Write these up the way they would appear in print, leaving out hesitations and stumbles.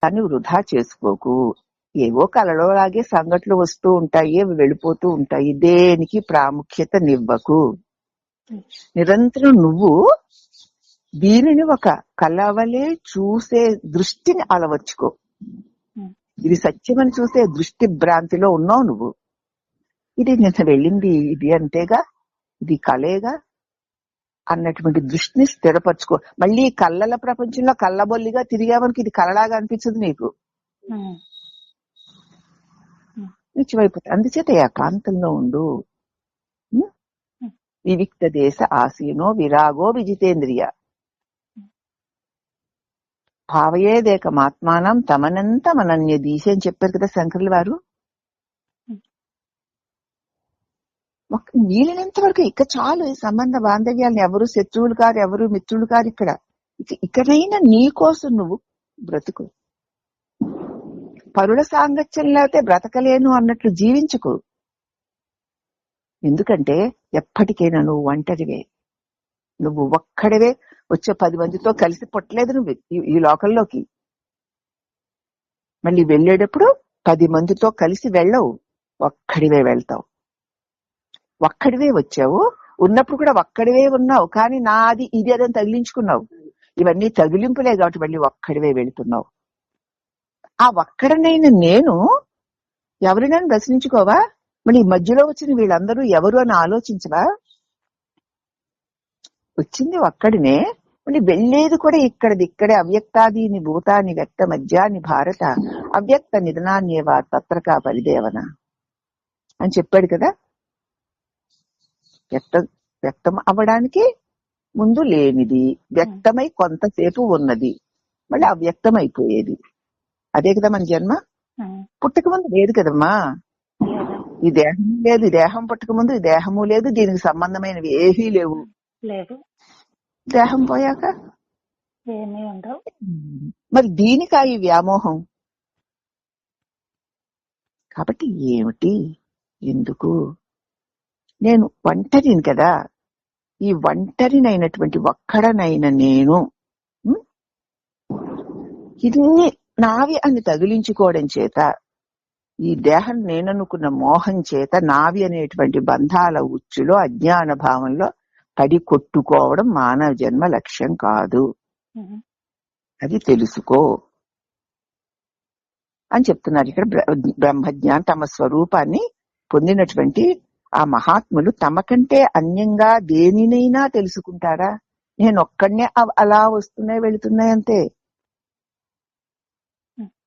దాన్ని వృధా చేసుకోకు. ఏవో కలలో లాగే సంఘటనలు వస్తూ ఉంటాయి, అవి వెళ్ళిపోతూ ఉంటాయి. దేనికి ప్రాముఖ్యతనివ్వకు. నిరంతరం నువ్వు దీనిని ఒక కలవలే చూసే దృష్టిని అలవర్చుకో. ఇది సత్యమని చూసే దృష్టి భ్రాంతిలో ఉన్నావు నువ్వు. ఇది నేను వెళ్ళింది ఇది అంతేగా, ఇది కలేగా అన్నటువంటి దృష్టిని స్థిరపరచుకో. మళ్ళీ కళ్ళల ప్రపంచంలో కళ్ళబొల్లిగా తిరిగామనికి ఇది కలలాగా అనిపించదు నీకు, నిత్యమైపోతుంది. అందుచేత ఏకాంతంలో ఉండు. వివిక్త దేశ ఆసీనో విరాగో విజితేంద్రియ భావయేదేకమాత్మానం తమనంతమనన్య దీశ అని చెప్పారు కదా శంకర్ల వారు. వీలైనంత వరకు ఇక చాలు. ఈ సంబంధ బాంధవ్యాలను ఎవరు శత్రువులు కారు, ఎవరు మిత్రులు కారు. ఇక్కడైనా నీ కోసం నువ్వు బ్రతుకు. పరుల సాంగత్యం లేకపోతే బ్రతకలేను అన్నట్లు జీవించుకు. ఎందుకంటే ఎప్పటికైనా నువ్వు ఒంటరివే, నువ్వు ఒక్కడివే. వచ్చే 10 మందితో కలిసి పుట్టలేదు నువ్వు ఈ లోకంలోకి. మళ్ళీ వెళ్ళేటప్పుడు 10 మందితో కలిసి వెళ్ళవు, ఒక్కడివే వెళ్తావు. ఒక్కడివే వచ్చావు, ఉన్నప్పుడు కూడా ఒక్కడివే ఉన్నావు. కానీ నాది ఇది అదని తగిలించుకున్నావు. ఇవన్నీ తగిలింపులే కాబట్టి మళ్ళీ ఒక్కడివే వెళుతున్నావు. ఆ ఒక్కడనైనా నేను ఎవరినైనా ప్రశ్నించుకోవా? మళ్ళీ మధ్యలో వచ్చిన వీళ్ళందరూ ఎవరు అని ఆలోచించవా? వచ్చింది ఒక్కడినే, మళ్ళీ వెళ్ళేది కూడా ఇక్కడే. అవ్యక్తాదీని భూతాన్ని వ్యక్త మధ్యాన్ని భారత అవ్యక్త నిధనాన్యేవా తత్రకా పరిదేవన అని చెప్పాడు కదా. వ్యక్తం అవ్వడానికి ముందు లేనిది వ్యక్తమై కొంతసేపు ఉన్నది, మళ్ళీ అవ్యక్తం అయిపోయేది. అదే కదా మన జన్మ. పుట్టక ముందు లేదు కదమ్మా. ఈ దేహం లేదు, ఈ దేహం పుట్టక ముందు ఈ దేహము లేదు, దీనికి సంబంధమైనవి ఏవీ లేవు. దేహం పోయాక మరి దీనికా ఈ వ్యామోహం? కాబట్టి ఏమిటి, ఎందుకు? నేను ఒంటరిని కదా. ఈ ఒంటరినైనటువంటి ఒక్కడనైన నేను ఇన్ని నావి అని తగిలించుకోవడం చేత, ఈ దేహం నేననుకున్న మోహం చేత నావి అనేటువంటి బంధాల ఉచ్చులో అజ్ఞాన భావంలో పడి కొట్టుకోవడం మానవ జన్మ లక్ష్యం కాదు. అది తెలుసుకో అని చెప్తున్నారు ఇక్కడ. బ్రహ్మజ్ఞానం తమ స్వరూపాన్ని పొందినటువంటి ఆ మహాత్ములు తమకంటే అన్యంగా దేనినైనా తెలుసుకుంటారా? నేను ఒక్కడనే అలా వస్తున్నాయి వెళుతున్నాయి అంతే.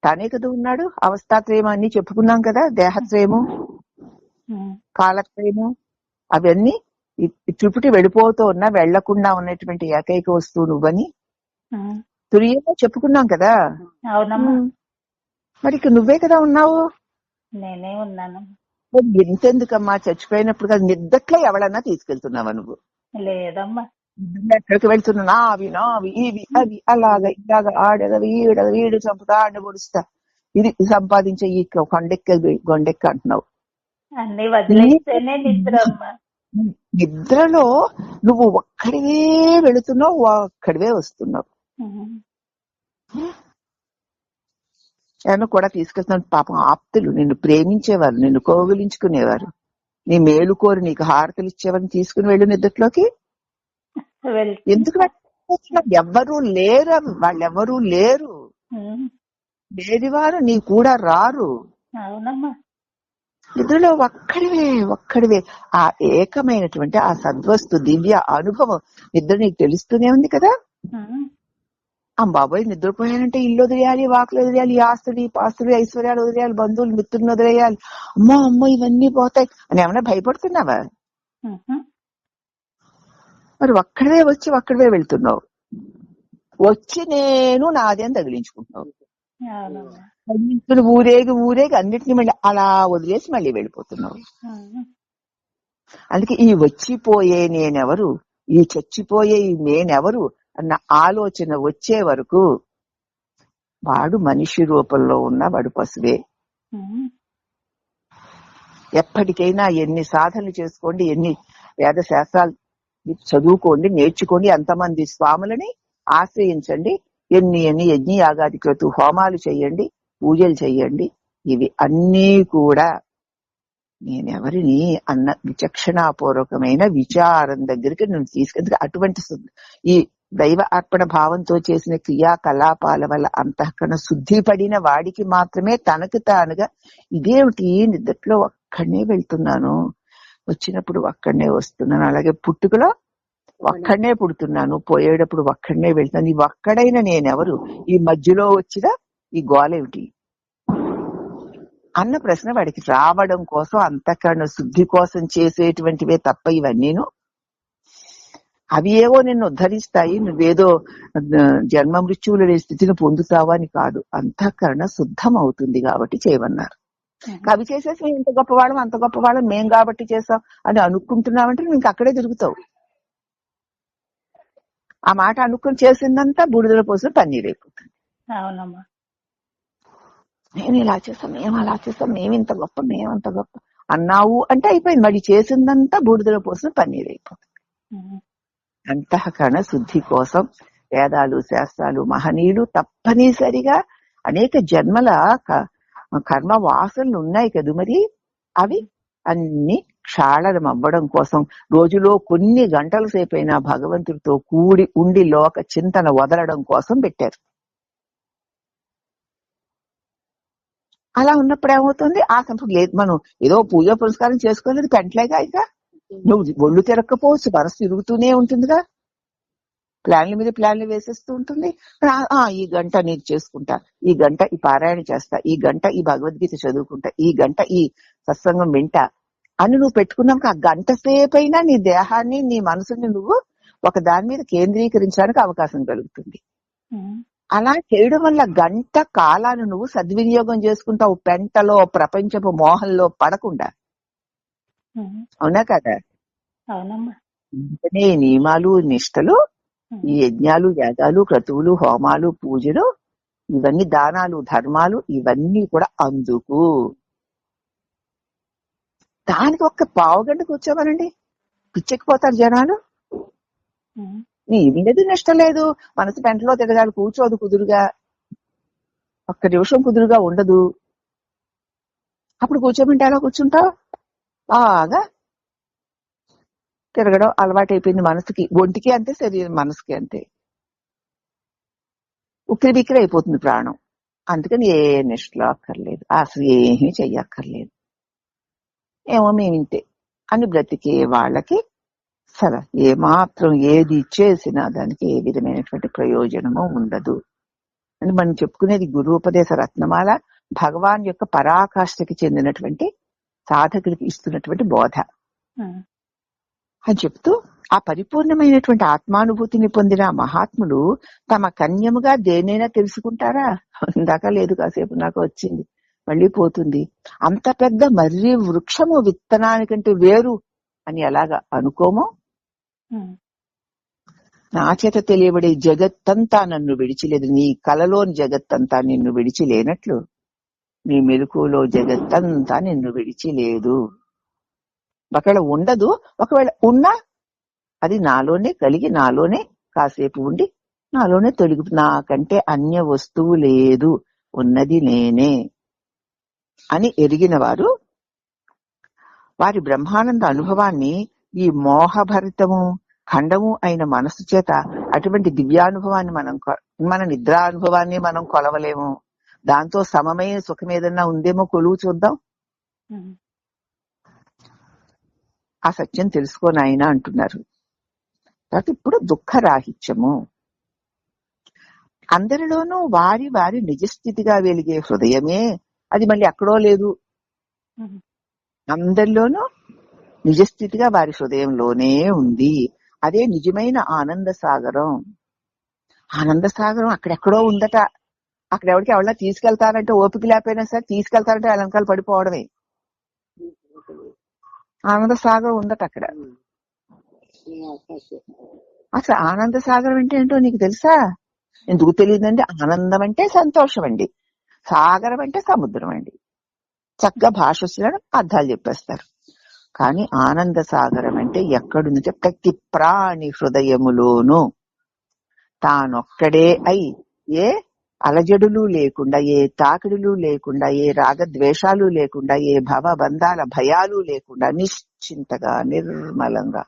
తానే కదా ఉన్నాడు. అవస్థాత్రయం అన్ని చెప్పుకున్నాం కదా. దేహత్రయము, కాలత్రయము, అవన్నీ చుట్టుటి వెళ్ళిపోతూ ఉన్నా వెళ్లకుండా ఉన్నటువంటి ఏకైక వస్తువు నువ్వని తురియంగా చెప్పుకున్నాం కదా. మరి ఇక నువ్వే కదా ఉన్నావు. నేనే ఉన్నాను. ఎంతెందుకమ్మా, చచ్చిపోయినప్పుడు కదా నిద్దట్లో ఎవడన్నా తీసుకెళ్తున్నావా నువ్వు? లేదమ్మా. ఎక్కడికి వెళ్తున్నా అవి నావి ఇవి అవి అలాగా ఇలాగా ఆడగా వీడు చంపుతా ఆడ పొడుస్తా ఇది సంపాదించే ఈ గొండెక్క అంటున్నావు. అన్ని వదిలేస్తేనే నిద్ర. నిద్రలో నువ్వు ఒక్కడివే వెళుతున్నావు, ఒక్కడివే వస్తున్నావు. ఏమన్నా కూడా తీసుకెళ్తున్నావు. పాపం ఆప్తులు నిన్ను ప్రేమించేవారు, నిన్ను కోగిలించుకునేవారు, నీ మేలు కోరి నీకు హారతలు ఇచ్చేవారిని తీసుకుని వెళ్ళు నిద్రలోకి. ఎందుకు ఎవ్వరూ లేరు, వాళ్ళెవ్వరూ లేరు. లేనివారు నీ కూడా రారు. నిద్రలో ఒక్కడివే ఆ ఏకమైనటువంటి ఆ సద్వస్తు దివ్య అనుభవం నిద్ర నీకు తెలుస్తూనే ఉంది కదా. బాబోయ్ నిద్రపోయానంటే ఇల్లు వదిలేయాలి, వాకులు వదిలేయాలి, ఆస్తులు పాస్తులు ఐశ్వర్యాలు వదిలేయాలి, బంధువులు మిత్రులను వదిలేయాలి, అమ్మో ఇవన్నీ పోతాయి అని ఏమన్నా భయపడుతున్నావా? మరి ఒక్కడే వచ్చి ఒక్కడే వెళ్తున్నావు. వచ్చి నేను నాది అని తగిలించుకుంటున్నావు. ఊరేగి అన్నిటిని మళ్ళీ అలా వదిలేసి మళ్ళీ వెళ్ళిపోతున్నావు. అందుకే ఈ వచ్చిపోయే నేనెవరు, ఈ చచ్చిపోయే ఈ నేనెవరు అన్న ఆలోచన వచ్చే వరకు వాడు మనిషి రూపంలో ఉన్న వాడు పశువే. ఎప్పటికైనా ఎన్ని సాధనలు చేసుకోండి, ఎన్ని వేద శాస్త్రాలు చదువుకోండి, నేర్చుకోండి, ఎంతమంది స్వాములని ఆశ్రయించండి, ఎన్ని యజ్ఞ యాగాది క్రతు హోమాలు చెయ్యండి, పూజలు చెయ్యండి, ఇవి అన్నీ కూడా నేనెవరిని అన్న విచక్షణాపూర్వకమైన విచారం దగ్గరికి నేను తీసుకెళ్తే అటువంటి ఈ దైవ అర్పణ భావంతో చేసిన క్రియాకలాపాల వల్ల అంతఃకరణ శుద్ధి పడిన వాడికి మాత్రమే తనకు తానుగా ఇదేమిటి నిద్రలో ఒక్కడనే వెళ్తున్నాను, వచ్చినప్పుడు ఒక్కడనే వస్తున్నాను, అలాగే పుట్టుకలో ఒక్కడనే పుడుతున్నాను, పోయేటప్పుడు ఒక్కడనే వెళ్తున్నాను, ఈ ఒక్కడైన నేనెవరు, ఈ మధ్యలో వచ్చిన ఈ గోలేమిటి అన్న ప్రశ్న వాడికి రావడం కోసం అంతఃకరణ శుద్ధి కోసం చేసేటువంటివే తప్ప ఇవన్నీను అవి ఏవో నిన్ను ఉద్ధరిస్తాయి, నువ్వేదో జన్మ మృత్యువులు లేని స్థితిని పొందుతావా అని కాదు. అంతఃకరణ శుద్ధం అవుతుంది కాబట్టి చేయమన్నారు. అవి చేసేసి మేము ఇంత గొప్పవాళ్ళం అంత గొప్పవాళ్ళం మేం కాబట్టి చేసాం అని అనుకుంటున్నావంటే నువ్వు ఇంక అక్కడే తిరుగుతావు. ఆ మాట అనుకుని చేసిందంతా బూడిదల పోసిన పన్నీర్ అయిపోతుంది. అవునమ్మా. నేను ఇలా చేస్తాం, మేము అలా చేస్తాం, మేమింత గొప్ప మేమంత గొప్ప అన్నావు అంటే అయిపోయింది. మరి చేసిందంతా బూడిదల పోసిన పన్నీర్ అయిపోతుంది. అంతఃకరణ శుద్ధి కోసం వేదాలు శాస్త్రాలు మహనీయులు తప్పనిసరిగా అనేక జన్మల కర్మ వాసనలు ఉన్నాయి కదా, మరి అవి అన్ని క్షాళనం అవ్వడం కోసం రోజులో కొన్ని గంటల సేపైనా భగవంతుడితో కూడి ఉండి లోక చింతన వదలడం కోసం పెట్టారు. అలా ఉన్నప్పుడు ఏమవుతుంది, ఆ సంపద లేదు. మనం ఏదో పూజ పురస్కారం చేసుకోలేదు, పెంటలేగా. ఇక నువ్వు ఒళ్ళు తిరగకపోవచ్చు, మనసు తిరుగుతూనే ఉంటుందిగా, ప్లాన్ల మీద ప్లాన్లు వేసేస్తూ ఉంటుంది. ఈ గంట నేను చేసుకుంటా, ఈ గంట ఈ పారాయణ చేస్తా, ఈ గంట ఈ భగవద్గీత చదువుకుంటా, ఈ గంట ఈ సత్సంగం వింటా అని నువ్వు పెట్టుకున్నాక ఆ గంట సేపైనా నీ దేహాన్ని నీ మనసుని నువ్వు ఒక దాని మీద కేంద్రీకరించడానికి అవకాశం కలుగుతుంది. అలా చేయడం వల్ల గంట కాలాన్ని నువ్వు సద్వినియోగం చేసుకుంటావు, పెంటలో ప్రపంచపు మోహంలో పడకుండా. అవునా కదా? అవునమ్మా. ఈ నియమాలు నిష్టలు, ఈ యజ్ఞాలు యాగాలు క్రతువులు హోమాలు పూజలు ఇవన్నీ దానాలు ధర్మాలు ఇవన్నీ కూడా అందుకు. దానికి ఒక్క పావుగంట కూర్చోమనండి, పిచ్చెక్కిపోతారు జనాలు. నీ మీద నిష్ట లేదు, మనసు పెంటలో తిరగాలి, కూర్చోదు కుదురుగా, ఒక్క నిమిషం కుదురుగా ఉండదు. అప్పుడు కూర్చోమంటే ఎలా కూర్చుంటావు? బాగా తిరగడం అలవాటైపోయింది మనసుకి, ఒంటికి అంతే, శరీరం మనసుకి అంతే, ఉక్కిరి బిక్కిరి అయిపోతుంది ప్రాణం. అందుకని ఏ నిష్టలో అక్కర్లేదు, అసలు ఏమీ చెయ్యక్కర్లేదు. ఏమో మేమింతే అని బ్రతికే వాళ్ళకి సరే ఏమాత్రం ఏది చేసినా దానికి ఏ విధమైనటువంటి ప్రయోజనము ఉండదు అని మనం చెప్పుకునేది గురూపదేశ రత్నమాల భగవాన్ యొక్క పరాకాష్ఠకి చెందినటువంటి సాధకులకి ఇస్తున్నటువంటి బోధ అని చెప్తూ, ఆ పరిపూర్ణమైనటువంటి ఆత్మానుభూతిని పొందిన మహాత్ములు తమ కన్యముగా దేనైనా తెలుసుకుంటారా? ఇందాక లేదు, కాసేపు నాకు వచ్చింది, మళ్ళీ పోతుంది. అంత పెద్ద మర్రి వృక్షము విత్తనానికంటే వేరు అని ఎలాగా అనుకోమో, నా చేత తెలియబడే జగత్తంతా నన్ను విడిచిలేదు, నీ కలలోని జగత్తంతా నిన్ను విడిచి లేనట్లు నీ మెలకువలో జగత్తంతా నిన్ను విడిచి లేదు. ఒకవేళ ఉండదు, ఒకవేళ ఉన్నా అది నాలోనే కలిగి నాలోనే కాసేపు ఉండి నాలోనే తొలగి, నాకంటే అన్య వస్తువు లేదు, ఉన్నది నేనే అని ఎరిగిన వారు వారి బ్రహ్మానంద అనుభవాన్ని ఈ మోహభరితము ఖండము అయిన మనసు చేత అటువంటి దివ్యానుభవాన్ని మన నిద్రానుభవాన్ని మనం కొలవలేము. దాంతో సమమైన సుఖం ఏదన్నా ఉందేమో కొలువు చూద్దాం. ఆ సత్యం తెలుసుకోనాయన అంటున్నారు. తర్వాత ఇప్పుడు దుఃఖరాహిత్యము, అందరిలోనూ వారి వారి నిజస్థితిగా వెలిగే హృదయమే, అది మళ్ళీ ఎక్కడో లేదు, అందరిలోనూ నిజస్థితిగా వారి హృదయంలోనే ఉంది. అదే నిజమైన ఆనంద సాగరం. ఆనంద సాగరం అక్కడెక్కడో ఉందట. అక్కడెవరికి ఎవరైనా తీసుకెళ్తారంటే ఓపిక లేకపోయినా సరే తీసుకెళ్తారంటే అలంకాలు పడిపోవడమే. ఆనంద సాగరం ఉందట అక్కడ. అసలు ఆనంద సాగరం అంటే ఏంటో నీకు తెలుసా? ఎందుకు తెలియదండి? ఆనందం అంటే సంతోషం అండి, సాగరం అంటే సముద్రం అండి. చక్కగా భాష వచ్చిన అర్థాలు చెప్పేస్తారు. కానీ ఆనంద సాగరం అంటే ఎక్కడుందంటే ప్రతి ప్రాణి హృదయములోనూ తానొక్కడే అయి ఏ అలజడులు లేకుండా, ఏ తాకిడులు లేకుండా, ఏ రాగద్వేషాలు లేకుండా, ఏ భవబంధాల భయాలు లేకుండా నిశ్చింతగా నిర్మలంగా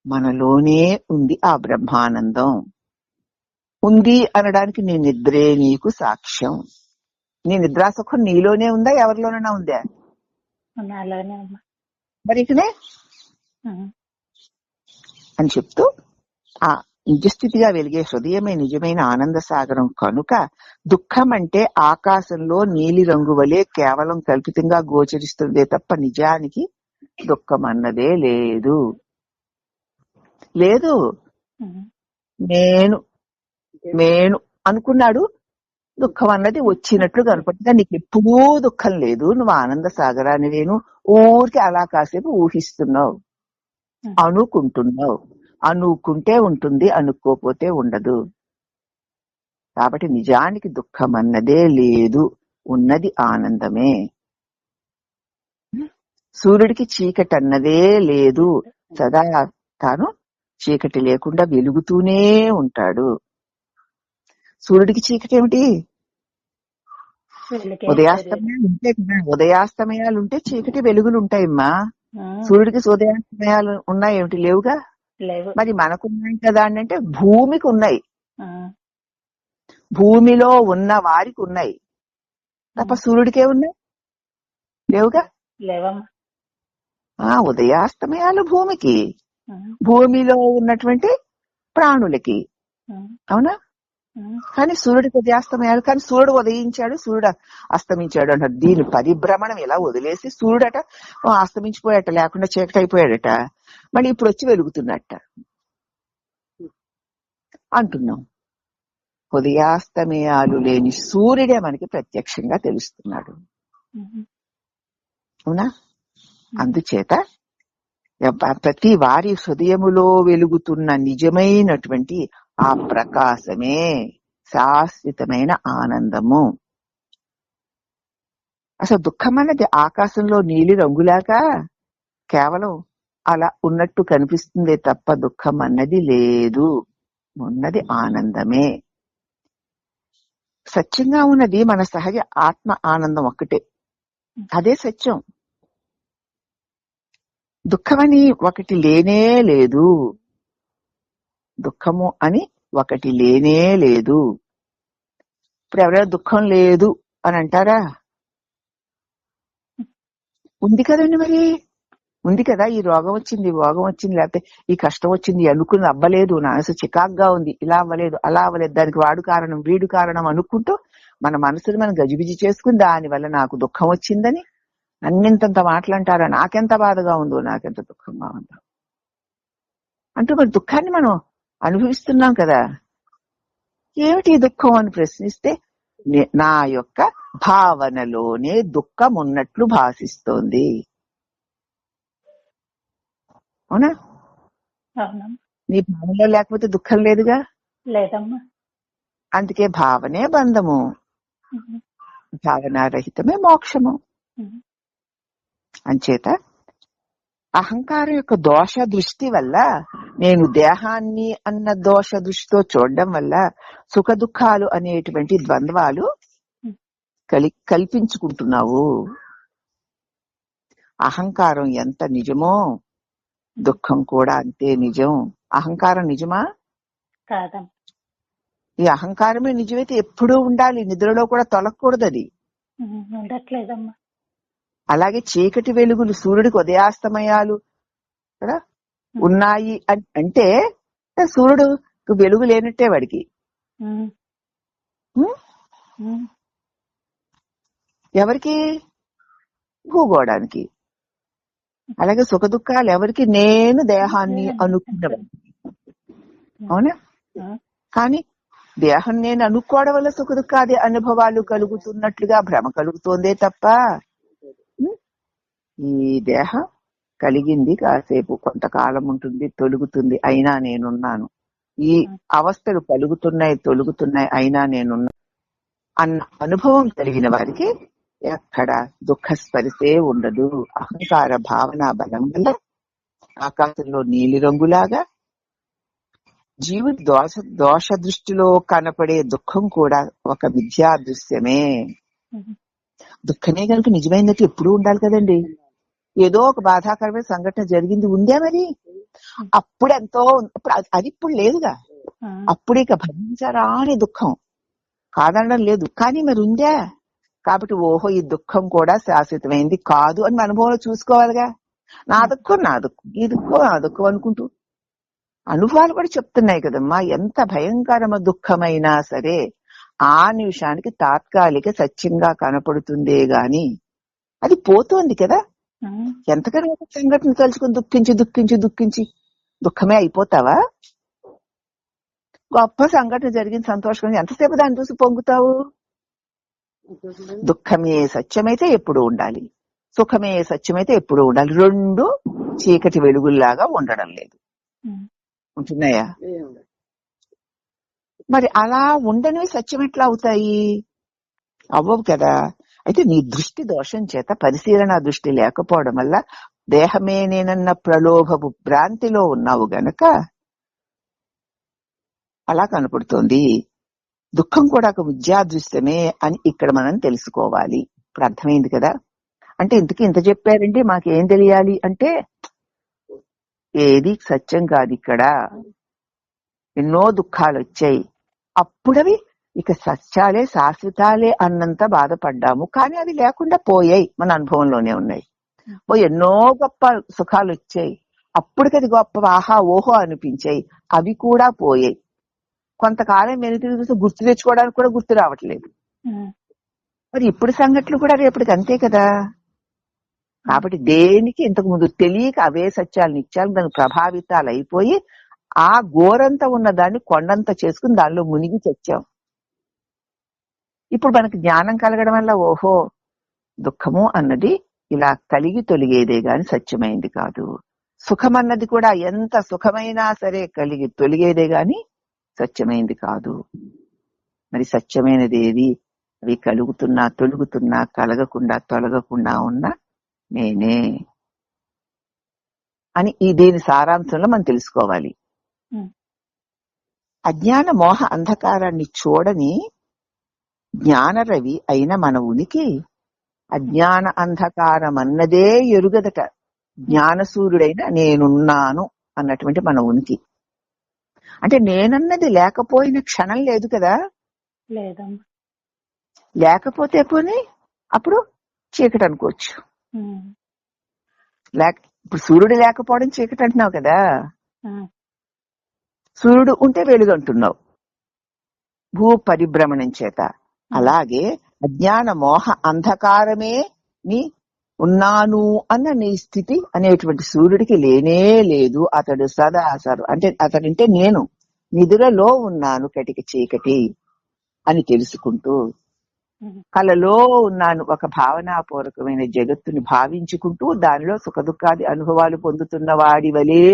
మనలోనే ఉంది ఆ బ్రహ్మానందం. ఉంది అనడానికి నీ నిద్రే నీకు సాక్ష్యం. నీ నిద్రాసుఖం నీలోనే ఉందా, ఎవరిలోనైనా ఉందా? నాలోనే అమ్మా. మరి ఇకనే అని చెప్తూ ఆ నిజస్థితిగా వెలిగే హృదయమే నిజమైన ఆనంద సాగరం కనుక దుఃఖం అంటే ఆకాశంలో నీలి రంగు వలె కేవలం కల్పితంగా గోచరిస్తుందే తప్ప నిజానికి దుఃఖం అన్నదే లేదు. లేదు నేను నేను అనుకున్నాడు, దుఃఖం అన్నది వచ్చినట్లు కనపడుతుందా? నీకు ఎప్పుడూ దుఃఖం లేదు, నువ్వు ఆనంద సాగరాన్ని నేను ఊరికి అలా కాసేపు ఊహిస్తున్నావు, అనుకుంటున్నావు. అనుకుంటే ఉంటుంది, అనుకోపోతే ఉండదు. కాబట్టి నిజానికి దుఃఖం అన్నదే లేదు, ఉన్నది ఆనందమే. సూర్యుడికి చీకటి అన్నదే లేదు, సదా తాను చీకటి లేకుండా వెలుగుతూనే ఉంటాడు. సూర్యుడికి చీకటి ఏమిటి? ఉదయాస్తమయాలు ఉంటే కదా, ఉదయాస్తమయాలు ఉంటే చీకటి వెలుగులు ఉంటాయమ్మా. సూర్యుడికి ఉదయాస్తమయాలు ఉన్నాయేమిటి? లేవుగా. మరి మనకున్నాయి కదా అని అంటే భూమికి ఉన్నాయి, భూమిలో ఉన్న వారికి ఉన్నాయి తప్ప సూర్యుడికే ఉన్నాయి? లేవుగా. ఉదయాస్తమయాలు భూమికి, భూమిలో ఉన్నటువంటి ప్రాణులకి, అవునా? కానీ సూర్యుడికి ఉదయాస్తమయాలు, కానీ సూర్యుడు ఉదయించాడు, సూర్యుడు అస్తమించాడు అంటారు. దీని పరిభ్రమణం ఇలా వదిలేసి సూర్యుడట అస్తమించిపోయాట, లేకుండా చీకటి అయిపోయాడట, మళ్ళీ ఇప్పుడు వచ్చి వెలుగుతున్నట్ట అంటున్నాం. ఉదయాస్తమయాలు లేని సూర్యుడే మనకి ప్రత్యక్షంగా తెలుస్తున్నాడు, అవునా? అందుచేత ప్రతి వారి హృదయములో వెలుగుతున్న నిజమైనటువంటి ఆ ప్రకాశమే శాశ్వతమైన ఆనందము. అసలు దుఃఖం అన్నది ఆకాశంలో నీలి రంగులాగా కేవలం అలా ఉన్నట్టు కనిపిస్తుందే తప్ప దుఃఖం అన్నది లేదు, ఉన్నది ఆనందమే. సత్యంగా ఉన్నది మన సహజ ఆత్మ ఆనందం ఒక్కటే, అదే సత్యం. దుఃఖమని ఒకటి లేనే లేదు, దుఃఖము అని ఒకటి లేనే లేదు. ఇప్పుడు ఎవరైనా దుఃఖం లేదు అని అంటారా? ఉంది కదండి, మరి ఉంది కదా. ఈ రోగం వచ్చింది, భోగం వచ్చింది, లేకపోతే ఈ కష్టం వచ్చింది, అనుకుని అవ్వలేదు, నా మనసు చికాగ్గా ఉంది, ఇలా అవ్వలేదు, అలా అవ్వలేదు, దానికి వాడు కారణం, వీడు కారణం అనుకుంటూ మన మనసుని మనం గజిబిజి చేసుకుని దానివల్ల నాకు దుఃఖం వచ్చిందని అన్నింతంత మాటలంటారా? నాకెంత బాధగా ఉందో, నాకెంత దుఃఖంగా ఉందో అంటూ మరి దుఃఖాన్ని మనం అనుభవిస్తున్నాం కదా. ఏమిటి దుఃఖం అని ప్రశ్నిస్తే నా యొక్క భావనలోనే దుఃఖం ఉన్నట్లు భాషిస్తోంది, అవునా? నీ భావనలో లేకపోతే దుఃఖం లేదుగా. లేదమ్మా. అందుకే భావనే బంధము, భావనారహితమే మోక్షము. అంచేత అహంకారం యొక్క దోష దృష్టి వల్ల, నేను దేహాన్ని అన్న దోష దృష్టితో చూడడం వల్ల సుఖ దుఃఖాలు అనేటువంటి ద్వంద్వాలు కల్పించుకుంటున్నావు. అహంకారం ఎంత నిజమో దుఃఖం కూడా అంతే నిజం. అహంకారం నిజమా? కాదమ్మా. ఈ అహంకారమే నిజమైతే ఎప్పుడూ ఉండాలి, నిద్రలో కూడా తొలగకూడదు అది. ఉండట్లేదమ్మా. అలాగే చీకటి వెలుగులు, సూర్యుడికి ఉదయాస్తమయాలు కదా ఉన్నాయి అంటే సూర్యుడు వెలుగు లేనట్టే వాడికి. ఎవరికి? భూగోడానికి. అలాగే సుఖ దుఃఖాలు ఎవరికి? నేను దేహాన్ని అనుకున్నవాడికి, అవునా? కానీ దేహం నేను అనుకోవడం వల్ల సుఖ దుఃఖాది అనుభవాలు కలుగుతున్నట్లుగా భ్రమ కలుగుతోందే తప్ప ఈ దేహం కలిగింది కాసేపు, కొంతకాలం ఉంటుంది, తొలుగుతుంది, అయినా నేనున్నాను. ఈ అవస్థలు కలుగుతున్నాయి, తొలుగుతున్నాయి, అయినా నేనున్నా అన్న అనుభవం కలిగిన వారికి ఎక్కడ దుఃఖ స్పరిశే ఉండదు. అహంకార భావన బలం వల్ల ఆకాశంలో నీలి రంగులాగా జీవుడి దోష దృష్టిలో కనపడే దుఃఖం కూడా ఒక మిథ్యా దృశ్యమే. దుఃఖమే కనుక నిజమైనట్టు ఎప్పుడూ ఉండాలి కదండి. ఏదో ఒక బాధాకరమైన సంఘటన జరిగింది ఉందే మరి, అప్పుడు ఎంతో ఇప్పుడు అది ఇప్పుడు లేదుగా. అప్పుడు ఇక భరించరాని దుఃఖం కాదనడం లేదు, కానీ మరి ఉందా. కాబట్టి ఓహో ఈ దుఃఖం కూడా శాశ్వతమైంది కాదు అని మన అనుభవంలో చూసుకోవాలిగా. నా దుఃఖం నా దుఃఖం, ఈ దుఃఖం నా దుఃఖం అనుకుంటూ అనుభవాలు కూడా చెప్తున్నాయి కదమ్మా. ఎంత భయంకరమ దుఃఖమైనా సరే ఆ నిమిషానికి తాత్కాలిక సత్యంగా కనపడుతుందే గాని అది పోతోంది కదా. ఎంతకన్నా ఒక సంఘటన తలుచుకుని దుఃఖించి దుఃఖించి దుఃఖించి దుఃఖమే అయిపోతావా? గొప్ప సంఘటన జరిగింది సంతోషంగా ఎంతసేపు దాన్ని చూసి పొంగుతావు? దుఃఖమే సత్యమైతే ఎప్పుడు ఉండాలి, సుఖమే సత్యమైతే ఎప్పుడు ఉండాలి. రెండు చీకటి వెలుగుల్లాగా ఉండడం లేదు. ఉంటున్నాయా? మరి అలా ఉండనివి సత్యం ఎట్లా అవుతాయి? అవ్వవు కదా. అయితే నీ దృష్టి దోషం చేత పరిశీలన దృష్టి లేకపోవడం వల్ల దేహమే నేనన్న ప్రలోభపు భ్రాంతిలో ఉన్నావు గనక అలా కనపడుతోంది. దుఃఖం కూడా ఒక విద్యాదృశ్యమే అని ఇక్కడ మనం తెలుసుకోవాలి. ఇప్పుడు అర్థమైంది కదా. అంటే ఇంతకీ ఇంత చెప్పారంటే మాకేం తెలియాలి అంటే ఏది సత్యం కాదు. ఇక్కడ ఎన్నో దుఃఖాలు వచ్చాయి, అప్పుడవి ఇక సత్యాలే శాశ్వతాలే అన్నంత బాధపడ్డాము, కానీ అవి లేకుండా పోయాయి, మన అనుభవంలోనే ఉన్నాయి. ఎన్నో గొప్ప సుఖాలు వచ్చాయి, అప్పటికది గొప్ప ఆహా ఓహో అనిపించాయి, అవి కూడా పోయాయి. కొంతకాలం వెనుక చూసి గుర్తు తెచ్చుకోవడానికి కూడా గుర్తు రావట్లేదు. మరి ఇప్పుడు సంఘటనలు కూడా రేపటికి అంతే కదా. కాబట్టి దేనికి ఇంతకు ముందు తెలియక అవే సత్యాలు నిత్యాలు దానికి ప్రభావితాలు అయిపోయి ఆ గోరంత ఉన్న దాన్ని కొండంత చేసుకుని దానిలో మునిగి చచ్చాం. ఇప్పుడు మనకి జ్ఞానం కలగడం వల్ల ఓహో దుఃఖము అన్నది ఇలా కలిగి తొలిగేదే గాని సత్యమైంది కాదు, సుఖం అన్నది కూడా ఎంత సుఖమైనా సరే కలిగి తొలిగేదే గాని సత్యమైంది కాదు. మరి సత్యమైనది ఏది? అవి కలుగుతున్నా తొలుగుతున్నా కలగకుండా తొలగకుండా ఉన్న నేనే అని దీని సారాంశంలో మనం తెలుసుకోవాలి. అజ్ఞాన మోహ అంధకారాన్ని చూడని జ్ఞానరవి అయిన మన ఉనికి అజ్ఞాన అంధకారం అన్నదే ఎరుగదట. జ్ఞానసూర్యుడైన నేనున్నాను అన్నటువంటి మన ఉనికి. అంటే నేనన్నది లేకపోయిన క్షణం లేదు కదా. లేకపోతే పోనీ అప్పుడు చీకటి అనుకోవచ్చు. ఇప్పుడు సూర్యుడు లేకపోవడం చీకటి అంటున్నావు కదా, సూర్యుడు ఉంటే వెలుగు అంటున్నావు భూ పరిభ్రమణం చేత. అలాగే అజ్ఞాన మోహ అంధకారమే నీ ఉన్నాను అన్న నీ స్థితి అనేటువంటి సూర్యుడికి లేనే లేదు. అతడు సదా అంటే అతడంటే నేను నిద్రలో ఉన్నాను కటిక చీకటి అని తెలుసుకుంటూ కలలో ఉన్నాను ఒక భావనాపూర్వకమైన జగత్తుని భావించుకుంటూ దానిలో సుఖదుఖాది అనుభవాలు పొందుతున్న వాడి వలే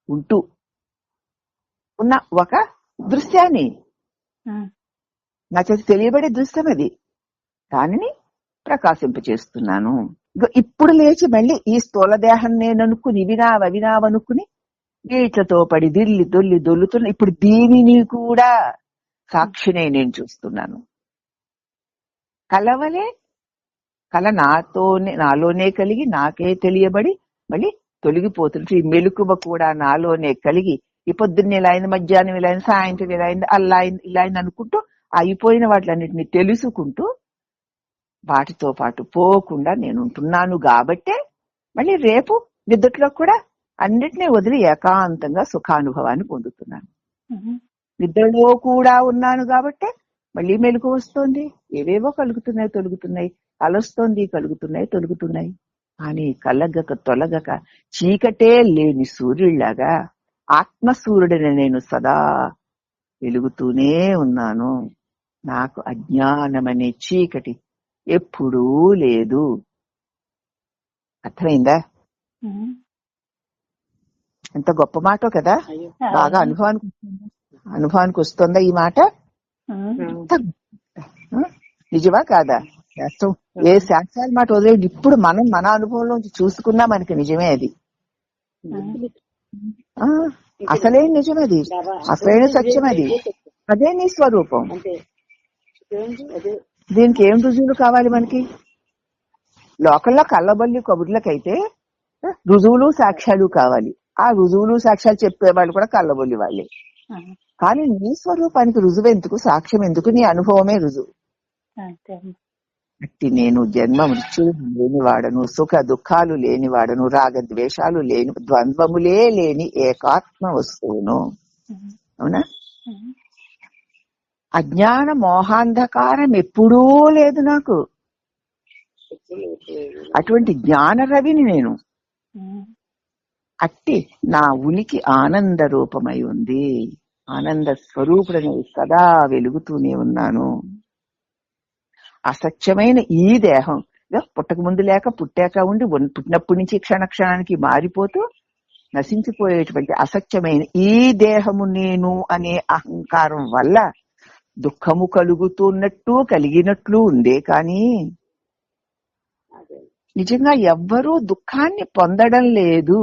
ఉంటూ ఉన్న ఒక దృశ్యాన్ని నా చేత తెలియబడే దృశ్యం అది, దానిని ప్రకాశింపచేస్తున్నాను. ఇప్పుడు లేచి మళ్ళీ ఈ స్థూల దేహం నేననుకుని వినావనుకుని వీట్లతో పడి దొల్లుతున్నా. ఇప్పుడు దీనిని కూడా సాక్షినే నేను చూస్తున్నాను. కలవలే కల నాలోనే కలిగి నాకే తెలియబడి మళ్ళీ తొలగిపోతుంది. ఈ మెలకువ కూడా నాలోనే కలిగి ఈ పొద్దున్న ఇలా అయింది, మధ్యాహ్నం ఇలా అయింది, సాయంత్రం ఇలా అయింది, అలా అయింది, ఇలా అయింది అనుకుంటూ అయిపోయిన వాటిలన్నిటిని తెలుసుకుంటూ వాటితో పాటు పోకుండా నేను ఉంటున్నాను. కాబట్టే మళ్ళీ రేపు నిద్రలో కూడా అన్నిటినీ వదిలి ఏకాంతంగా సుఖానుభవాన్ని పొందుతున్నాను. నిద్రలో కూడా ఉన్నాను కాబట్టే మళ్ళీ మెలకు వస్తోంది, ఏవేవో కలుగుతున్నాయి తొలుగుతున్నాయి, అలొస్తోంది తొలుగుతున్నాయి. కానీ కలగక తొలగక చీకటే లేని సూర్యుడిలాగా ఆత్మసూర్యుడిని నేను సదా వెలుగుతూనే ఉన్నాను. నాకు అజ్ఞానమనే చీకటి ఎప్పుడూ లేదు. అర్థమైందా? ఎంత గొప్ప మాటో కదా. బాగా అనుభవానికి వస్తుందా ఈ మాట? నిజమా కాదా? శాస్త్రం ఏ శాస్త్రాల మాట వదిలేదు. ఇప్పుడు మనం మన అనుభవంలోంచి చూసుకున్నా మనకి నిజమే అది. అసలైన నిజం అది, అసలైన సత్యం అది. అదే నీ స్వరూపం. దీనికి ఏం రుజువులు కావాలి మనకి? లోకల్లో కళ్ళబల్లి కబుర్లకైతే రుజువులు సాక్ష్యాలు కావాలి. ఆ రుజువులు సాక్ష్యాలు చెప్పేవాళ్ళు కూడా కళ్ళబొల్లి వాళ్ళే. కానీ నీ స్వరూపానికి రుజువు ఎందుకు, సాక్ష్యం ఎందుకు? నీ అనుభవమే రుజువు. అట్టి నేను జన్మ మృత్యువు లేనివాడను, సుఖ దుఃఖాలు లేనివాడను, రాగద్వేషాలు లేని, ద్వంద్వములే లేని ఏకాత్మ వస్తువును. అవునా? అజ్ఞాన మోహాంధకారం ఎప్పుడూ లేదు నాకు. అటువంటి జ్ఞాన రవిని నేను. అట్టి నా ఉనికి ఆనంద రూపమై ఉంది. ఆనంద స్వరూపుడని సదా వెలుగుతూనే ఉన్నాను. అసత్యమైన ఈ దేహం పుట్టక ముందు లేక పుట్టాక ఉండి పుట్టినప్పటి నుంచి క్షణక్షణానికి మారిపోతూ నశించిపోయేటువంటి అసత్యమైన ఈ దేహము నేను అనే అహంకారం వల్ల దుఃఖము కలుగుతున్నట్టు కలిగినట్లు ఉందే కానీ నిజంగా ఎవ్వరూ దుఃఖాన్ని పొందడం లేదు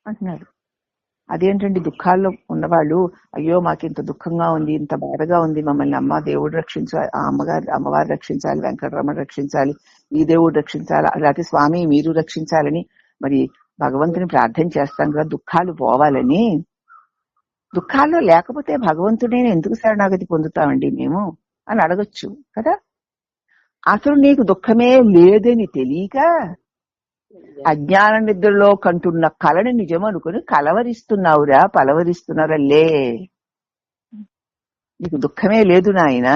అంటున్నారు. అదేంటండి, దుఃఖాల్లో ఉన్నవాళ్ళు అయ్యో మాకింత దుఃఖంగా ఉంది, ఇంత బాధగా ఉంది, మమ్మల్ని అమ్మ దేవుడు రక్షించాలి, అమ్మవారు రక్షించాలి, వెంకటరమణ రక్షించాలి, ఈ దేవుడు రక్షించాలి, లేకపోతే స్వామి మీరు రక్షించాలని మరి భగవంతుని ప్రార్థన చేస్తాం కదా దుఃఖాలు పోవాలని. దుఃఖాల్లో లేకపోతే భగవంతుడే ఎందుకు శరణాగతి పొందుతామండి మేము అని అడగచ్చు కదా. అసలు నీకు దుఃఖమే లేదని తెలియక అజ్ఞాన నిద్రలో కంటున్న కళని నిజం అనుకుని కలవరిస్తున్నావురా, పలవరిస్తున్నారల్లే. నీకు దుఃఖమే లేదు నాయనా